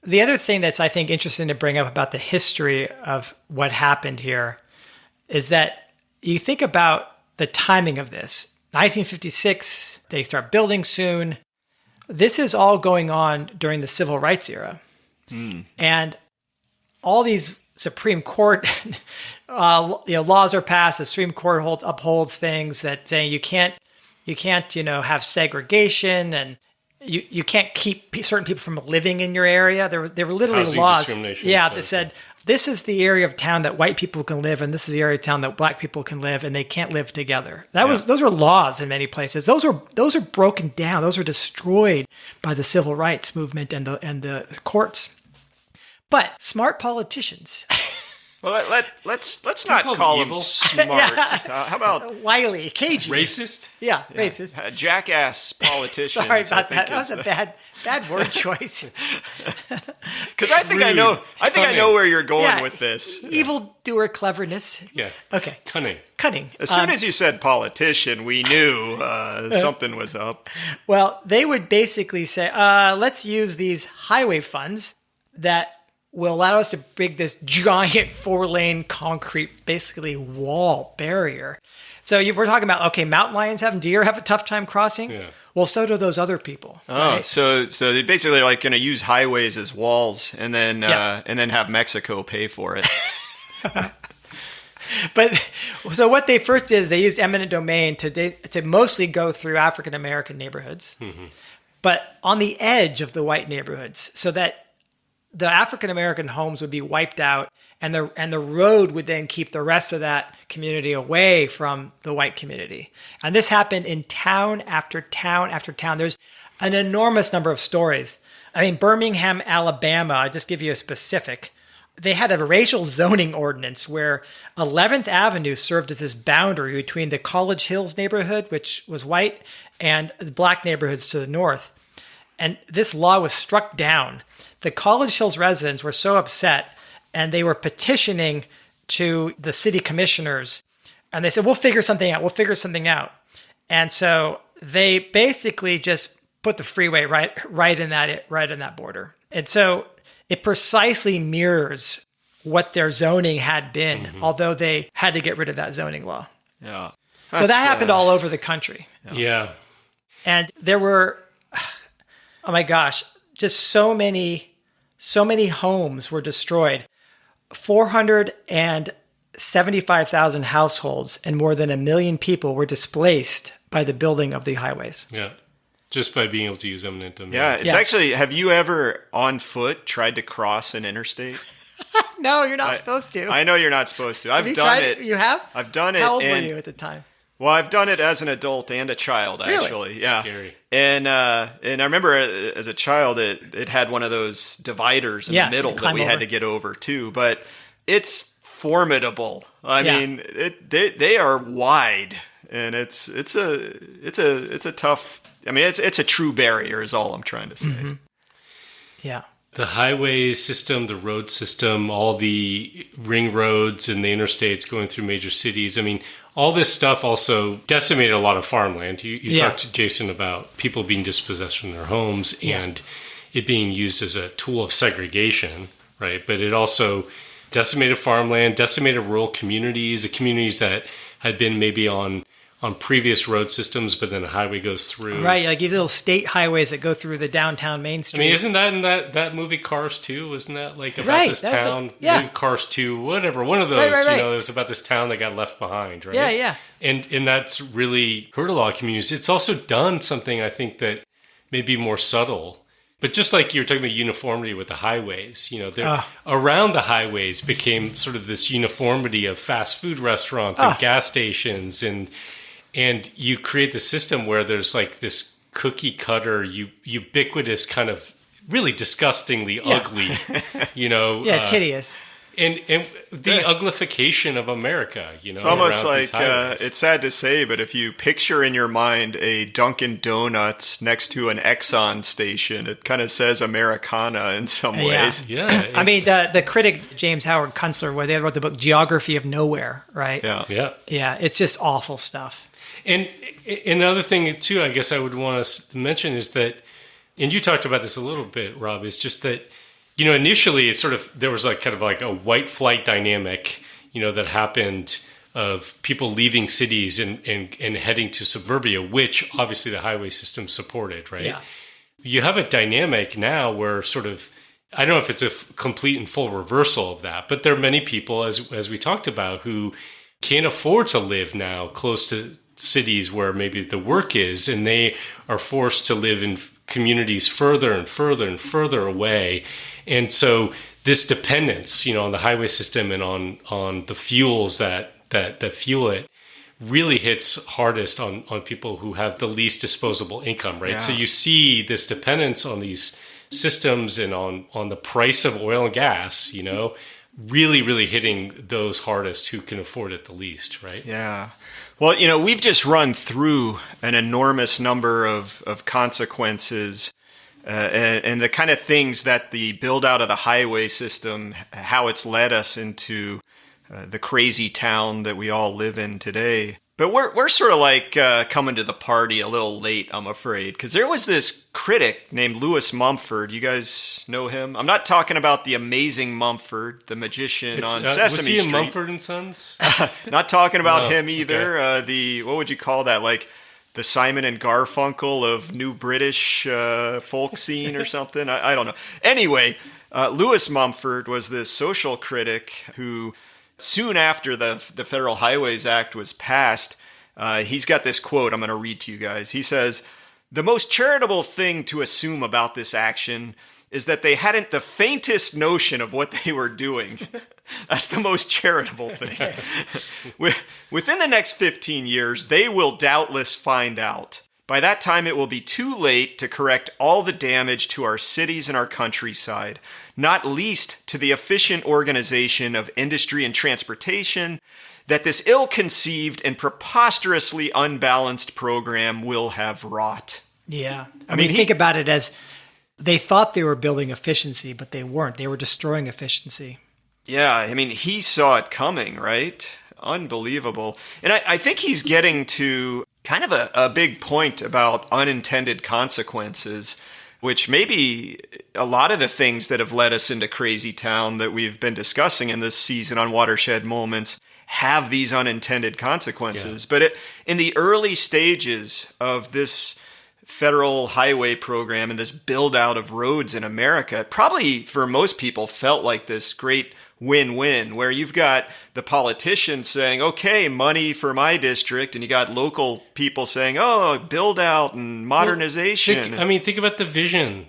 the other thing that's, I think, interesting to bring up about the history of what happened here is that you think about the timing of this. 1956, they start building soon. This is all going on during the Civil Rights era. And all these Supreme Court laws are passed. The Supreme Court upholds things that saying you can't have segregation, and you can't keep certain people from living in your area. There were literally Housing laws. discrimination, That said this is the area of town that white people can live, and this is the area of town that black people can live, and they can't live together. Those were laws in many places. Those are broken down. Those were destroyed by the civil rights movement and the courts. But smart politicians. Well, let's not call them smart. How about wily, Cajun, racist? Yeah, racist. Jackass politicians? Sorry about that. That was a bad word choice. Because I think I know where you're going with this. Evildoer cleverness. Yeah. Okay. Cunning. As soon as you said politician, we knew something was up. Well, they would basically say, let's use these highway funds that will allow us to big this giant 4-lane concrete, basically wall barrier. So we're talking about, mountain lions deer have a tough time crossing. Yeah. Well, so do those other people. Oh, right? so they basically are going to use highways as walls, and then have Mexico pay for it. But so what they first did is they used eminent domain to mostly go through African American neighborhoods, but on the edge of the white neighborhoods, so that the African American homes would be wiped out, and the road would then keep the rest of that community away from the white community. And this happened in town after town after town. There's an enormous number of stories. I mean, Birmingham, Alabama, I'll just give you a specific. They had a racial zoning ordinance where 11th Avenue served as this boundary between the College Hills neighborhood, which was white, and the black neighborhoods to the north. And this law was struck down. The College Hills residents were so upset, and they were petitioning to the city commissioners. And they said, we'll figure something out. And so they basically just put the freeway right in that border. And so it precisely mirrors what their zoning had been, although they had to get rid of that zoning law. Yeah. So that happened all over the country. Yeah. And there were, oh my gosh, just so many homes were destroyed. 475,000 households and more than 1 million people were displaced by the building of the highways. Yeah. Just by being able to use eminent domain. Yeah, it's actually, have you ever on foot tried to cross an interstate? No, you're not supposed to. I know you're not supposed to. I've you done tried it. You have? I've done it. How old were you at the time? Well, I've done it as an adult and a child, actually. Really? Yeah. Scary. And I remember as a child, it had one of those dividers in the middle that we had to get over too. But it's formidable. I mean, they are wide, and it's a tough. I mean, it's a true barrier, is all I'm trying to say. Mm-hmm. Yeah. The highway system, the road system, all the ring roads and the interstates going through major cities. I mean, all this stuff also decimated a lot of farmland. You talked to Jason about people being dispossessed from their homes and it being used as a tool of segregation, right? But it also decimated farmland, decimated rural communities, the communities that had been maybe on previous road systems, but then a highway goes through. Right, like these little state highways that go through the downtown Main Street. I mean, isn't that in that movie Cars 2? Wasn't that like about this town? Yeah. Cars 2, whatever. One of those, right. it was about this town that got left behind, right? Yeah. And that's really hurt a lot of communities. It's also done something, I think, that may be more subtle. But just like you were talking about uniformity with the highways, around the highways became sort of this uniformity of fast food restaurants and gas stations, and you create the system where there's like this cookie cutter, ubiquitous kind of really disgustingly ugly, it's hideous. And the uglification of America, It's almost like, it's sad to say, but if you picture in your mind a Dunkin' Donuts next to an Exxon station, it kind of says Americana in some ways. Yeah. I mean, the critic, James Howard Kunstler, where they wrote the book Geography of Nowhere, right? Yeah. Yeah, it's just awful stuff. And another thing, too, I guess I would want to mention is that, and you talked about this a little bit, Rob, is just that, initially it's there was like kind of like a white flight dynamic, that happened of people leaving cities and heading to suburbia, which obviously the highway system supported, right? Yeah. You have a dynamic now where I don't know if it's a complete and full reversal of that, but there are many people, as we talked about, who can't afford to live now close to cities where maybe the work is, and they are forced to live in communities further and further and further away. And so this dependence, on the highway system and on the fuels that fuel it really hits hardest on people who have the least disposable income, right? Yeah. So you see this dependence on these systems and on the price of oil and gas, really, really hitting those hardest who can afford it the least, right? Yeah. Well, we've just run through an enormous number of consequences and the kind of things that the build out of the highway system, how it's led us into the crazy town that we all live in today. But we're sort of like coming to the party a little late, I'm afraid, because there was this critic named Lewis Mumford. You guys know him? I'm not talking about the amazing Mumford, the magician on Sesame was he Street. in Mumford and Sons? Not talking about him either. Okay. What would you call that? Like the Simon and Garfunkel of new British folk scene or something? I don't know. Anyway, Lewis Mumford was this social critic who, soon after the Federal Highways Act was passed, he's got this quote I'm going to read to you guys. He says, "The most charitable thing to assume about this action is that they hadn't the faintest notion of what they were doing. That's the most charitable thing. Within the next 15 years, they will doubtless find out. By that time, it will be too late to correct all the damage to our cities and our countryside, not least to the efficient organization of industry and transportation that this ill-conceived and preposterously unbalanced program will have wrought. Yeah. I mean, think about it as they thought they were building efficiency, but they weren't. They were destroying efficiency. Yeah, I mean, he saw it coming, right? Unbelievable. And I think he's getting to kind of a big point about unintended consequences, which maybe a lot of the things that have led us into Crazy Town that we've been discussing in this season on Watershed Moments have these unintended consequences. Yeah. But in the early stages of this federal highway program and this build out of roads in America, it probably for most people felt like this great win-win, where you've got the politicians saying, okay, money for my district, and you got local people saying, oh, build out and modernization. Well, think about the vision.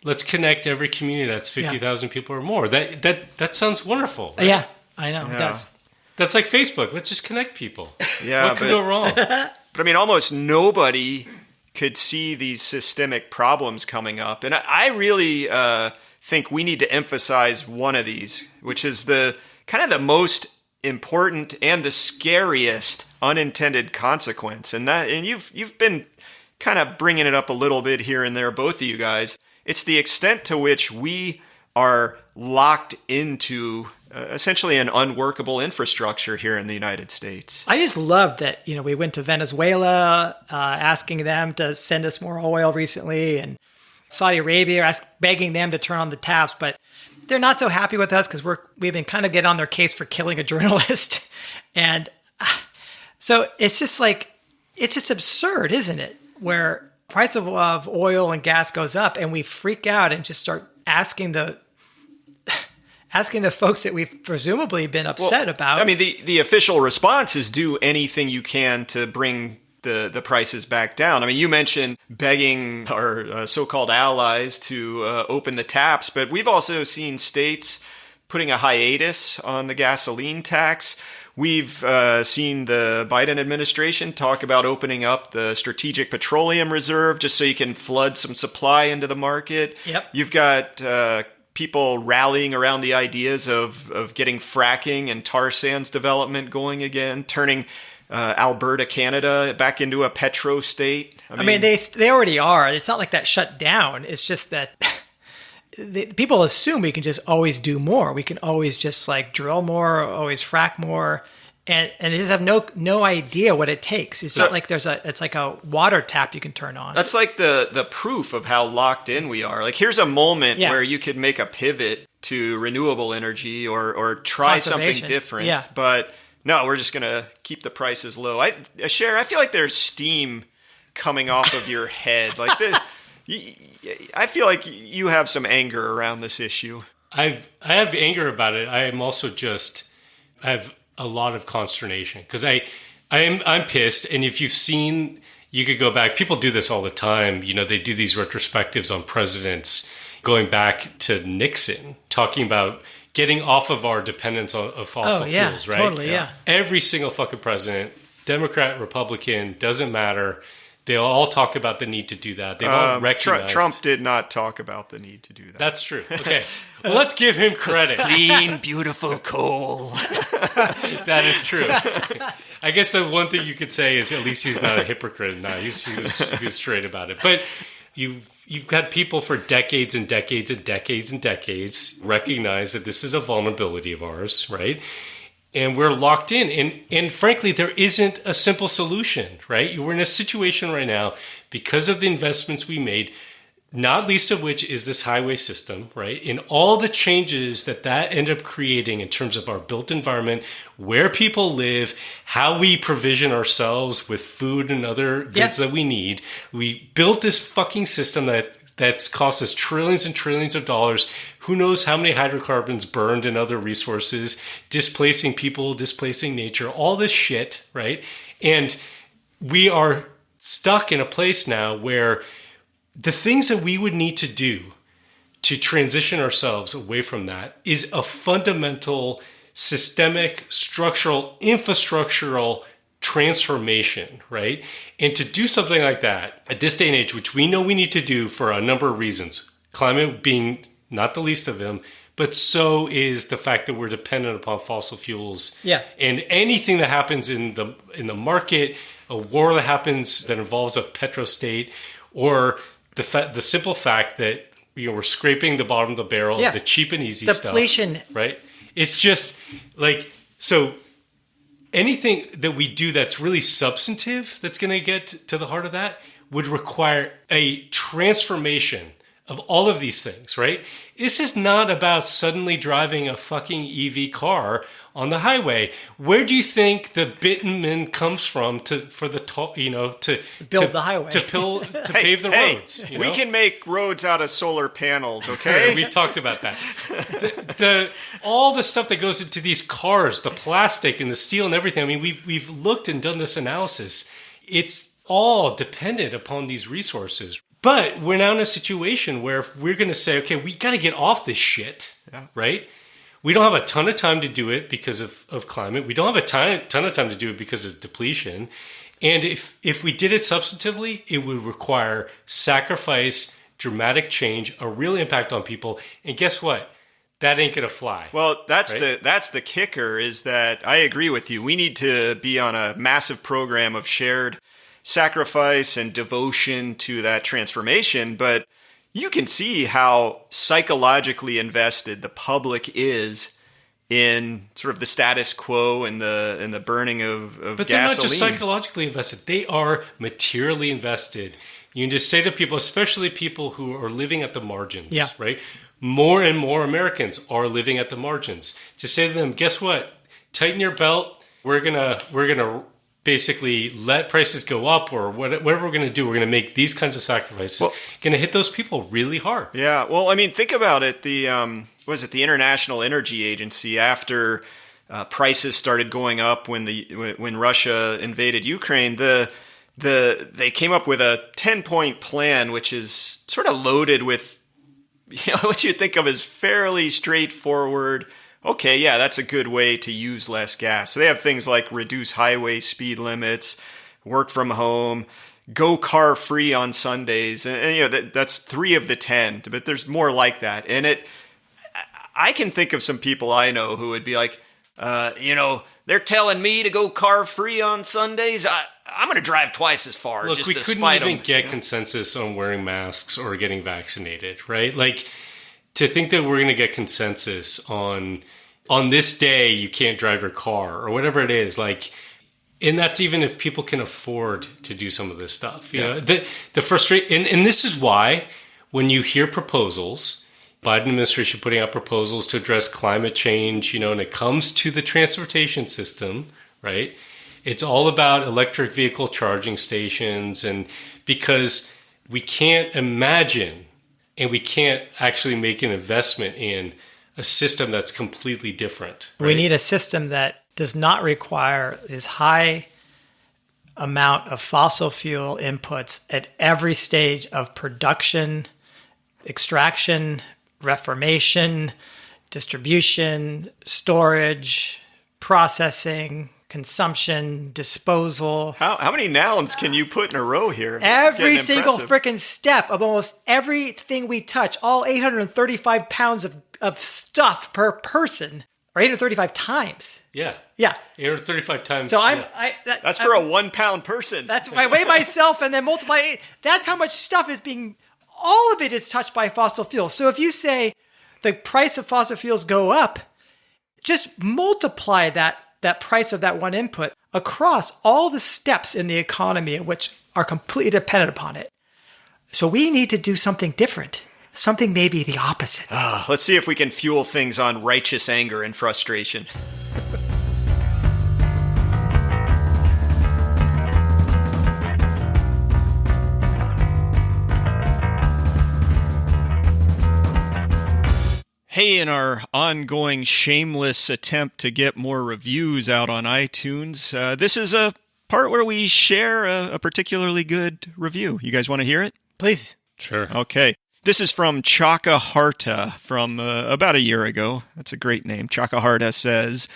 Let's connect every community that's 50,000 people or more. That sounds wonderful. Right? Yeah, I know. Yeah. It does. That's like Facebook. Let's just connect people. Yeah, what could go wrong? But I mean, almost nobody could see these systemic problems coming up. And I really think we need to emphasize one of these, which is the kind of the most important and the scariest unintended consequence. And you've been kind of bringing it up a little bit here and there, both of you guys. It's the extent to which we are locked into essentially an unworkable infrastructure here in the United States. I just love that, we went to Venezuela asking them to send us more oil recently, and Saudi Arabia begging them to turn on the taps, but they're not so happy with us because we've been kind of getting on their case for killing a journalist. And so it's just absurd, isn't it? Where price of oil and gas goes up and we freak out and just start asking the folks that we've presumably been upset about. I mean, the official response is do anything you can to bring the prices back down. I mean, you mentioned begging our so-called allies to open the taps, but we've also seen states putting a hiatus on the gasoline tax. We've seen the Biden administration talk about opening up the Strategic Petroleum Reserve just so you can flood some supply into the market. Yep. You've got people rallying around the ideas of getting fracking and tar sands development going again, turning Alberta, Canada, back into a petro state. I mean, they already are. It's not like that shut down. It's just that people assume we can just always do more. We can always just drill more, always frack more, and they just have no idea what it takes. It's not like it's like a water tap you can turn on. That's like the proof of how locked in we are. Like, here's a moment where you could make a pivot to renewable energy or try something different. Yeah. But no, we're just going to keep the prices low. Cher, I feel like there's steam coming off of your head. I feel like you have some anger around this issue. I have anger about it. I am also I have a lot of consternation because I'm pissed. And if you've seen, you could go back. People do this all the time. They do these retrospectives on presidents going back to Nixon, talking about getting off of our dependence of fossil fuels, right? Totally, yeah. Every single fucking president, Democrat, Republican, doesn't matter. They all talk about the need to do that. They've all recognized. Trump did not talk about the need to do that. That's true. Okay. Well, let's give him credit. Clean, beautiful coal. That is true. I guess the one thing you could say is at least he's not a hypocrite. No, he was straight about it. But you've got people for decades and decades and decades and decades recognize that this is a vulnerability of ours, right? And we're locked in. And frankly, there isn't a simple solution, right? We're in a situation right now because of the investments we made, not least of which is this highway system, right? And all the changes that end up creating in terms of our built environment, where people live, how we provision ourselves with food and other goods that we need. We built this fucking system that's cost us trillions and trillions of dollars. Who knows how many hydrocarbons burned and other resources, displacing people, displacing nature, all this shit, right? And we are stuck in a place now where the things that we would need to do to transition ourselves away from that is a fundamental systemic, structural, infrastructural transformation, right? And to do something like that at this day and age, which we know we need to do for a number of reasons, climate being not the least of them, but so is the fact that we're dependent upon fossil fuels. Yeah. And anything that happens in the market, a war that happens that involves a petrostate, or the simple fact that we're scraping the bottom of the barrel of the cheap and easy Depletion. stuff. Right? It's just like, so anything that we do that's really substantive, that's going to get to the heart of that, would require a transformation of all of these things, right? This is not about suddenly driving a fucking EV car on the highway. Where do you think the bitumen comes from to build the highway, to pave the roads? We can make roads out of solar panels, okay? We've talked about that. All the stuff that goes into these cars, the plastic and the steel and everything. I mean, we've looked and done this analysis. It's all dependent upon these resources. But we're now in a situation where if we're going to say, okay, we got to get off this shit, right? We don't have a ton of time to do it because of climate. We don't have a ton of time to do it because of depletion. And if we did it substantively, it would require sacrifice, dramatic change, a real impact on people. And guess what? That ain't going to fly. Well, that's the kicker, is that I agree with you. We need to be on a massive program of shared sacrifice and devotion to that transformation, but you can see how psychologically invested the public is in sort of the status quo and the burning of gasoline. But they're not just psychologically invested; they are materially invested. You can just say to people, especially people who are living at the margins, right? More and more Americans are living at the margins. To say to them, guess what? Tighten your belt. We're gonna basically let prices go up, or whatever we're going to do. We're going to make these kinds of sacrifices. Going to hit those people really hard. Yeah. Well, I mean, think about it. The the International Energy Agency, after prices started going up when Russia invaded Ukraine, they came up with a 10-point plan, which is sort of loaded with what you think of as fairly straightforward. Okay, yeah, that's a good way to use less gas. So they have things like reduce highway speed limits, work from home, go car free on Sundays, and that's 3 of the 10. But there's more like that, and I can think of some people I know who would be like, they're telling me to go car free on Sundays. I'm going to drive twice as far. Look, just we to couldn't spite even them. get consensus on wearing masks or getting vaccinated, right? Like, to think that we're going to get consensus on this day you can't drive your car or whatever it is, like, and that's even if people can afford to do some of this stuff. You know, the frustration, and this is why when you hear proposals, Biden administration putting out proposals to address climate change, and it comes to the transportation system, right? It's all about electric vehicle charging stations, and because we can't imagine and we can't actually make an investment in a system that's completely different. Right? We need a system that does not require this high amount of fossil fuel inputs at every stage of production, extraction, reformation, distribution, storage, processing, consumption, disposal. How many nouns can you put in a row here? Every single freaking step of almost everything we touch, all 835 pounds of stuff per person, or 835 times. Yeah. 835 times. So that's for a 1 pound person. That's I weigh myself and then multiply it. That's how much stuff is all of it is touched by fossil fuels. So if you say the price of fossil fuels go up, just multiply that price of that one input across all the steps in the economy which are completely dependent upon it. So we need to do something different. Something maybe the opposite. Let's see if we can fuel things on righteous anger and frustration. Hey, in our ongoing shameless attempt to get more reviews out on iTunes, this is a part where we share a particularly good review. You guys want to hear it? Please. Sure. Okay. This is from Chakaharta from about a year ago. That's a great name. Chakaharta says,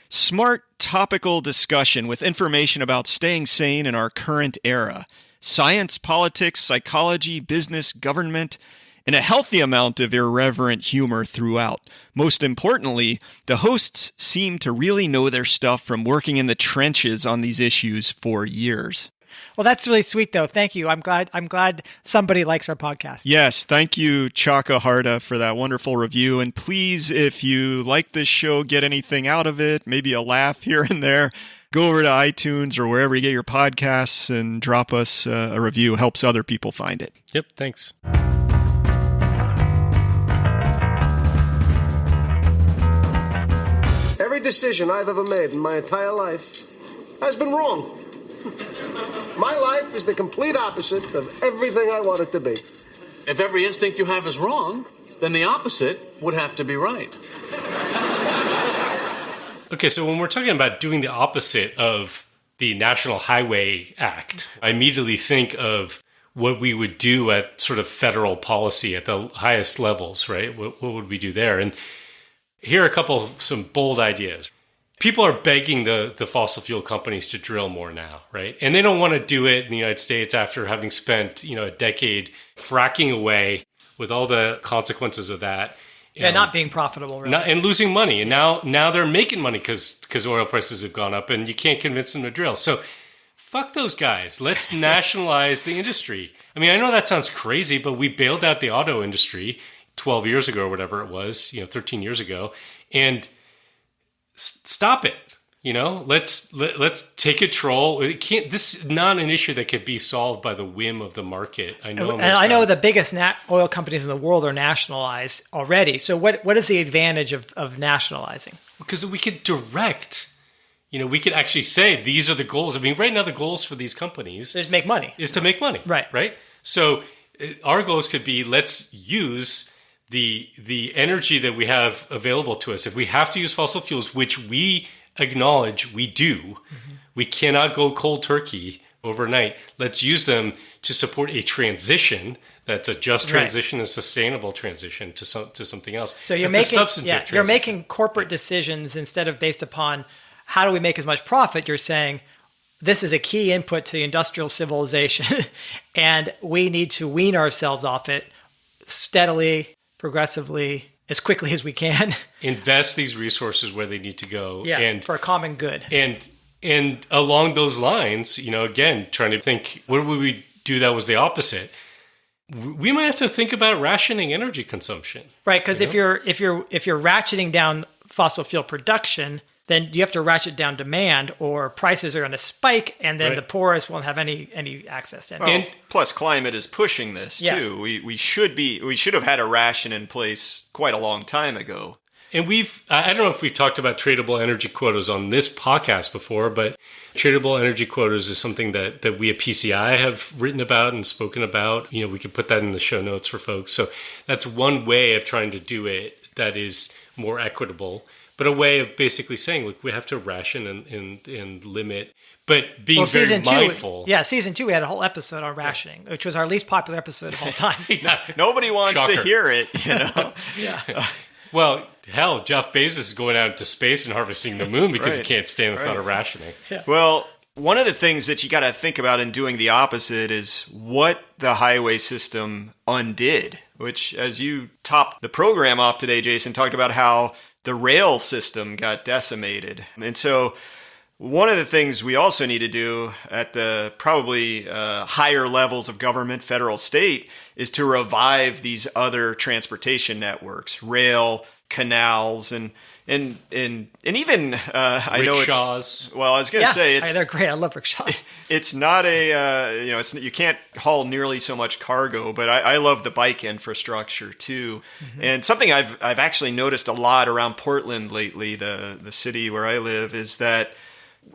smart topical discussion with information about staying sane in our current era. Science, politics, psychology, business, government, and a healthy amount of irreverent humor throughout. Most importantly, the hosts seem to really know their stuff from working in the trenches on these issues for years. Well, that's really sweet, though. Thank you. I'm glad somebody likes our podcast. Yes, thank you, Chakaharta, for that wonderful review. And please, if you like this show, get anything out of it, maybe a laugh here and there, go over to iTunes or wherever you get your podcasts and drop us a review. Helps other people find it. Yep, thanks. Every decision I've ever made in my entire life has been wrong. My life is the complete opposite of everything I want it to be. If every instinct you have is wrong, then the opposite would have to be right. Okay, so when we're talking about doing the opposite of the National Highway Act, I immediately think of what we would do at sort of federal policy at the highest levels, right? What would we do there? And here are some bold ideas. People are begging the fossil fuel companies to drill more now, right? And they don't want to do it in the United States after having spent, a decade fracking away with all the consequences of that. And not being profitable, really. And losing money. And now they're making money because oil prices have gone up and you can't convince them to drill. So fuck those guys. Let's nationalize the industry. I mean, I know that sounds crazy, but we bailed out the auto industry 12 years ago or whatever it was, 13 years ago. And stop it. Let's take control. This is not an issue that could be solved by the whim of the market. I know the biggest oil companies in the world are nationalized already. So what is the advantage of nationalizing? Because we could direct, we could actually say these are the goals. I mean, right now the goals for these companies is make money. Is to make money. Right. So our goals could be, let's use the energy that we have available to us. If we have to use fossil fuels, which we acknowledge we do, we cannot go cold turkey overnight. Let's use them to support a transition that's a just transition, a sustainable transition to something else. So you're making corporate decisions instead of based upon how do we make as much profit. You're saying this is a key input to the industrial civilization, and we need to wean ourselves off it steadily, progressively, as quickly as we can. Invest these resources where they need to go. And for a common good. And along those lines, again, trying to think, what would we do that was the opposite? We might have to think about rationing energy consumption. Right, because if you're ratcheting down fossil fuel production, then you have to ratchet down demand, or prices are going to spike, and then the poorest won't have any access to it. And plus, climate is pushing this too. We should have had a ration in place quite a long time ago. And I don't know if we've talked about tradable energy quotas on this podcast before, but tradable energy quotas is something that we at PCI have written about and spoken about. We could put that in the show notes for folks. So that's one way of trying to do it that is more equitable. But a way of basically saying, look, we have to ration and limit, but being very mindful. Season 2, we had a whole episode on rationing, which was our least popular episode of all time. Nobody wants to hear it, Well, hell, Jeff Bezos is going out into space and harvesting the moon because he can't stand the thought of rationing. Yeah. Well, one of the things that you got to think about in doing the opposite is what the highway system undid, which, as you topped the program off today, Jason, talked about how the rail system got decimated. And so one of the things we also need to do at the probably higher levels of government, federal, state, is to revive these other transportation networks, rail, canals, and even I know rickshaws. I was going to say they're great. I love rickshaws. It's not you can't haul nearly so much cargo, but I love the bike infrastructure too. Mm-hmm. And something I've actually noticed a lot around Portland lately, the city where I live, is that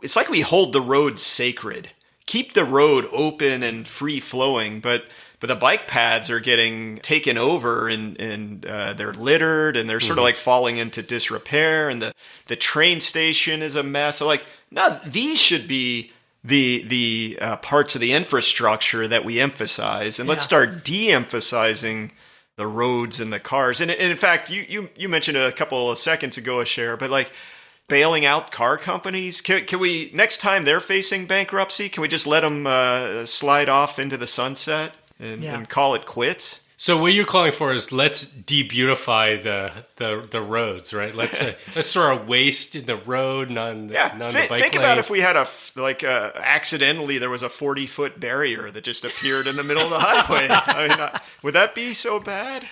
it's like we hold the road sacred, keep the road open and free flowing, but the bike paths are getting taken over and they're littered and they're sort of like falling into disrepair, and the train station is a mess. So these should be the parts of the infrastructure that we emphasize, and let's start de-emphasizing the roads and the cars. And in fact, you mentioned it a couple of seconds ago, Asher, but like bailing out car companies, can we, next time they're facing bankruptcy, can we just let them slide off into the sunset and call it quits? So what you're calling for is let's de-beautify the roads, right? Let's throw our waste in the road, not the bike lane. Think about if we had accidentally there was a 40-foot barrier that just appeared in the middle of the highway. I mean, would that be so bad?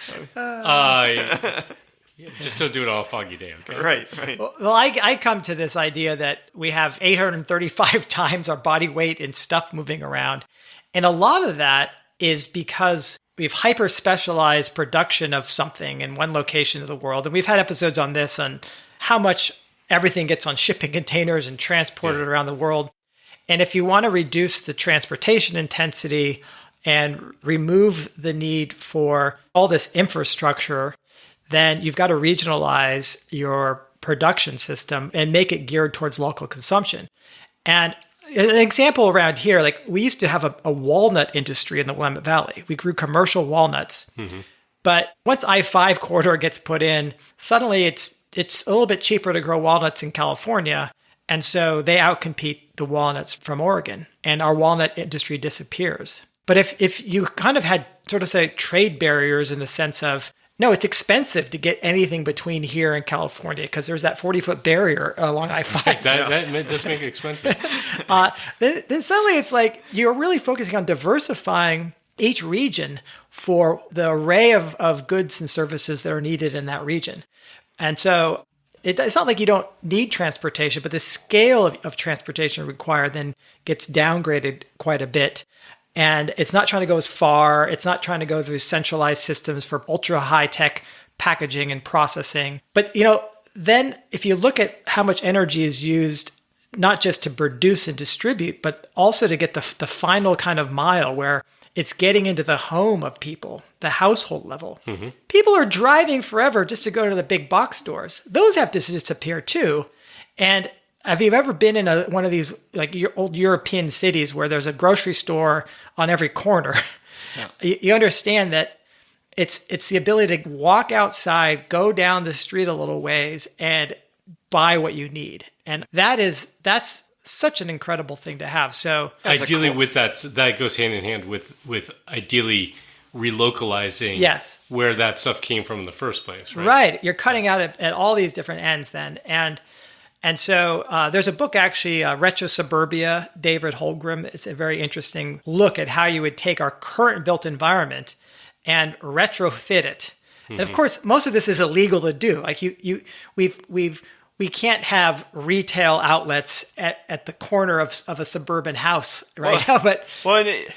Just don't do it on a foggy day, okay? Right. Well, I come to this idea that we have 835 times our body weight in stuff moving around. And a lot of that is because we've hyper-specialized production of something in one location of the world. And we've had episodes on this, on how much everything gets on shipping containers and transported around the world. And if you want to reduce the transportation intensity and remove the need for all this infrastructure, then you've got to regionalize your production system and make it geared towards local consumption. And an example around here, like we used to have a walnut industry in the Willamette Valley. We grew commercial walnuts. Mm-hmm. But once I-5 corridor gets put in, suddenly it's a little bit cheaper to grow walnuts in California. And so they outcompete the walnuts from Oregon, and our walnut industry disappears. But if you kind of had sort of say trade barriers in the sense of, no, it's expensive to get anything between here and California because there's that 40-foot barrier along I-5. that does make it expensive. Then suddenly it's like you're really focusing on diversifying each region for the array of goods and services that are needed in that region. And so it's not like you don't need transportation, but the scale of transportation required then gets downgraded quite a bit. And it's not trying to go as far. It's not trying to go through centralized systems for ultra high tech packaging and processing. But, then if you look at how much energy is used, not just to produce and distribute, but also to get the final kind of mile where it's getting into the home of people, the household level. Mm-hmm. People are driving forever just to go to the big box stores. Those have to disappear too. And have you ever been in one of these like old European cities where there's a grocery store on every corner? Yeah. You understand that it's the ability to walk outside, go down the street a little ways, and buy what you need, and that's such an incredible thing to have. So ideally, with that goes hand in hand with ideally relocalizing where that stuff came from in the first place, right? Right. You're cutting out at all these different ends then, And so there's a book, actually, Retro Suburbia, David Holmgren. It's a very interesting look at how you would take our current built environment and retrofit it. Mm-hmm. And of course, most of this is illegal to do. Like we can't have retail outlets at the corner of a suburban house right now. But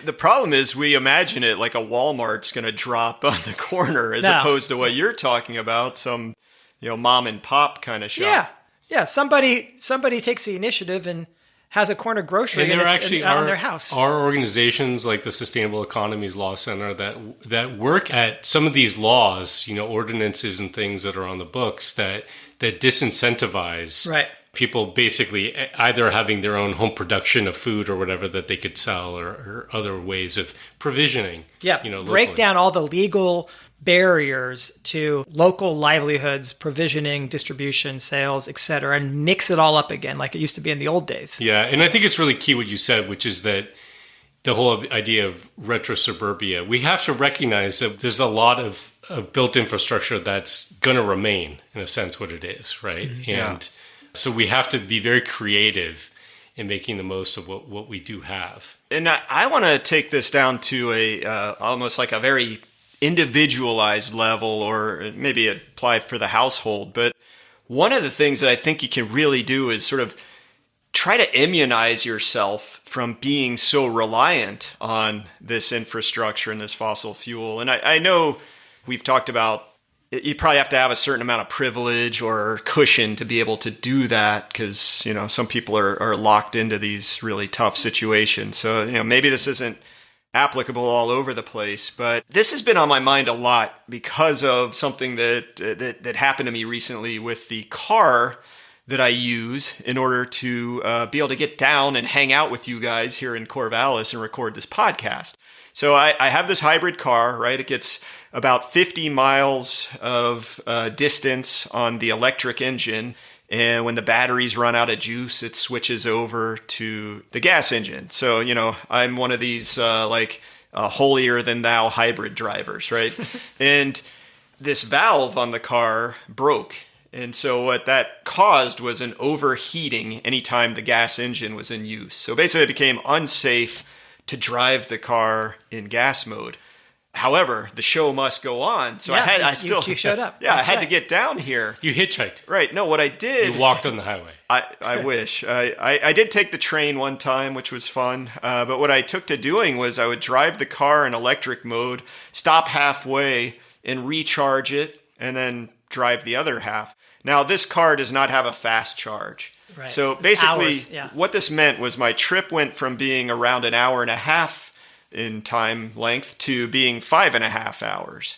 the problem is we imagine it like a Walmart's going to drop on the corner as opposed to what you're talking about, some mom and pop kind of shop. Yeah, somebody takes the initiative and has a corner grocery and there actually on their house. Are organizations like the Sustainable Economies Law Center that work at some of these laws, ordinances and things that are on the books that disincentivize people basically either having their own home production of food or whatever that they could sell or other ways of provisioning. Yeah, break down all the legal barriers to local livelihoods, provisioning, distribution, sales, etc., and mix it all up again like it used to be in the old days. Yeah, and I think it's really key what you said, which is that the whole idea of retro suburbia, we have to recognize that there's a lot of built infrastructure that's going to remain, in a sense, what it is, right? Mm-hmm. And so we have to be very creative in making the most of what we do have. And I want to take this down to a almost like a very individualized level, or maybe apply for the household. But one of the things that I think you can really do is sort of try to immunize yourself from being so reliant on this infrastructure and this fossil fuel. And I know we've talked about you probably have to have a certain amount of privilege or cushion to be able to do that because, some people are locked into these really tough situations. So, maybe this isn't applicable all over the place, but this has been on my mind a lot because of something that happened to me recently with the car that I use in order to be able to get down and hang out with you guys here in Corvallis and record this podcast. So I have this hybrid car, right? It gets about 50 miles of distance on the electric engine. And when the batteries run out of juice, it switches over to the gas engine. So, I'm one of these holier than thou hybrid drivers, right? And this valve on the car broke. And so what that caused was an overheating anytime the gas engine was in use. So basically it became unsafe to drive the car in gas mode. However, the show must go on. So you showed up. Yeah, I had to get down here. You hitchhiked. Right. No, what I did... You walked on the highway. I wish. I did take the train one time, which was fun. But what I took to doing was I would drive the car in electric mode, stop halfway, and recharge it, and then drive the other half. Now, this car does not have a fast charge. Right. So basically, Hours, what this meant was my trip went from being around an hour and a half in time length to being 5.5 hours.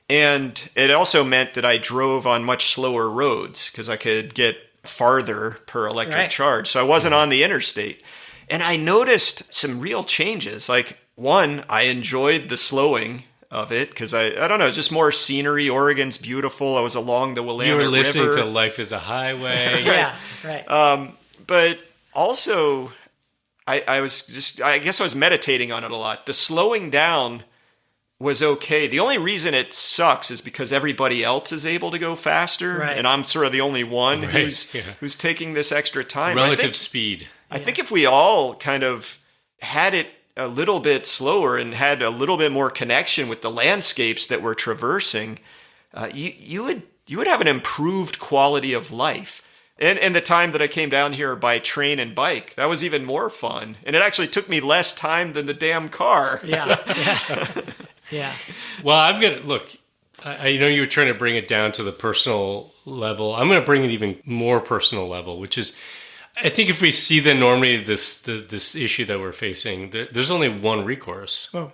And it also meant that I drove on much slower roads because I could get farther per electric charge. So I wasn't on the interstate. And I noticed some real changes. Like, one, I enjoyed the slowing of it because I don't know, it's just more scenery. Oregon's beautiful. I was along the Willamette River. You were listening to Life is a Highway. Yeah, right. But also, I guess I was meditating on it a lot. The slowing down was okay. The only reason it sucks is because everybody else is able to go faster, right. and I'm sort of the only one who's taking this extra time. Relative speed. I think if we all kind of had it a little bit slower and had a little bit more connection with the landscapes that we're traversing, you would have an improved quality of life. And the time that I came down here by train and bike, that was even more fun. And it actually took me less time than the damn car. Yeah. Well, I'm going to look. I know you were trying to bring it down to the personal level. I'm going to bring it even more personal level, which is, I think if we see the enormity of this issue that we're facing, there's only one recourse. Oh.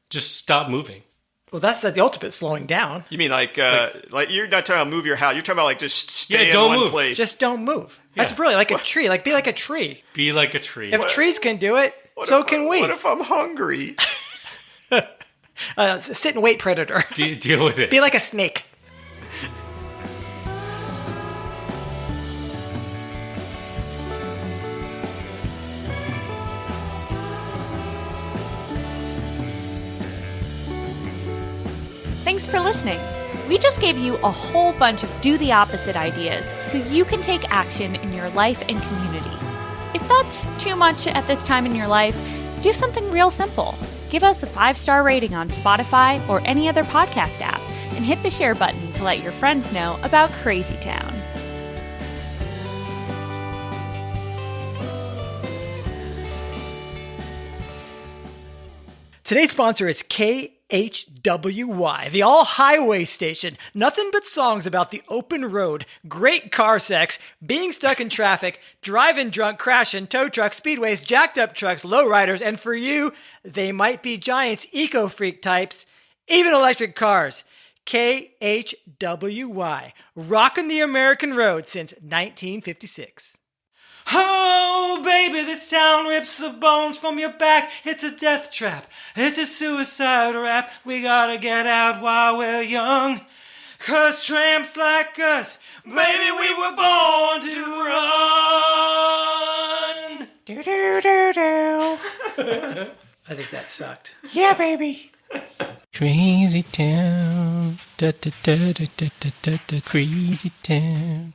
Just stop moving. Well, that's the ultimate slowing down. You mean like you're not talking about move your house. You're talking about like just stay in one place. Just don't move. That's brilliant. Like a tree. Like be like a tree. Be like a tree. If trees can do it, so can we. What if I'm hungry? Sit and wait, predator. Deal with it. Be like a snake. Thanks for listening. We just gave you a whole bunch of do the opposite ideas so you can take action in your life and community. If that's too much at this time in your life, do something real simple. Give us a 5-star rating on Spotify or any other podcast app and hit the share button to let your friends know about Crazy Town. Today's sponsor is KHWY, the all-highway station. Nothing but songs about the open road, great car sex, being stuck in traffic, driving drunk, crashing, tow trucks, speedways, jacked up trucks, lowriders, and for you, they might be giants, eco-freak types, even electric cars. KHWY, rocking the American road since 1956. Oh, baby, this town rips the bones from your back. It's a death trap. It's a suicide rap. We gotta get out while we're young. 'Cause tramps like us, baby, we were born to run. Do-do-do-do. I think that sucked. Yeah, baby. Crazy town. Da-da-da-da-da-da-da. Crazy town.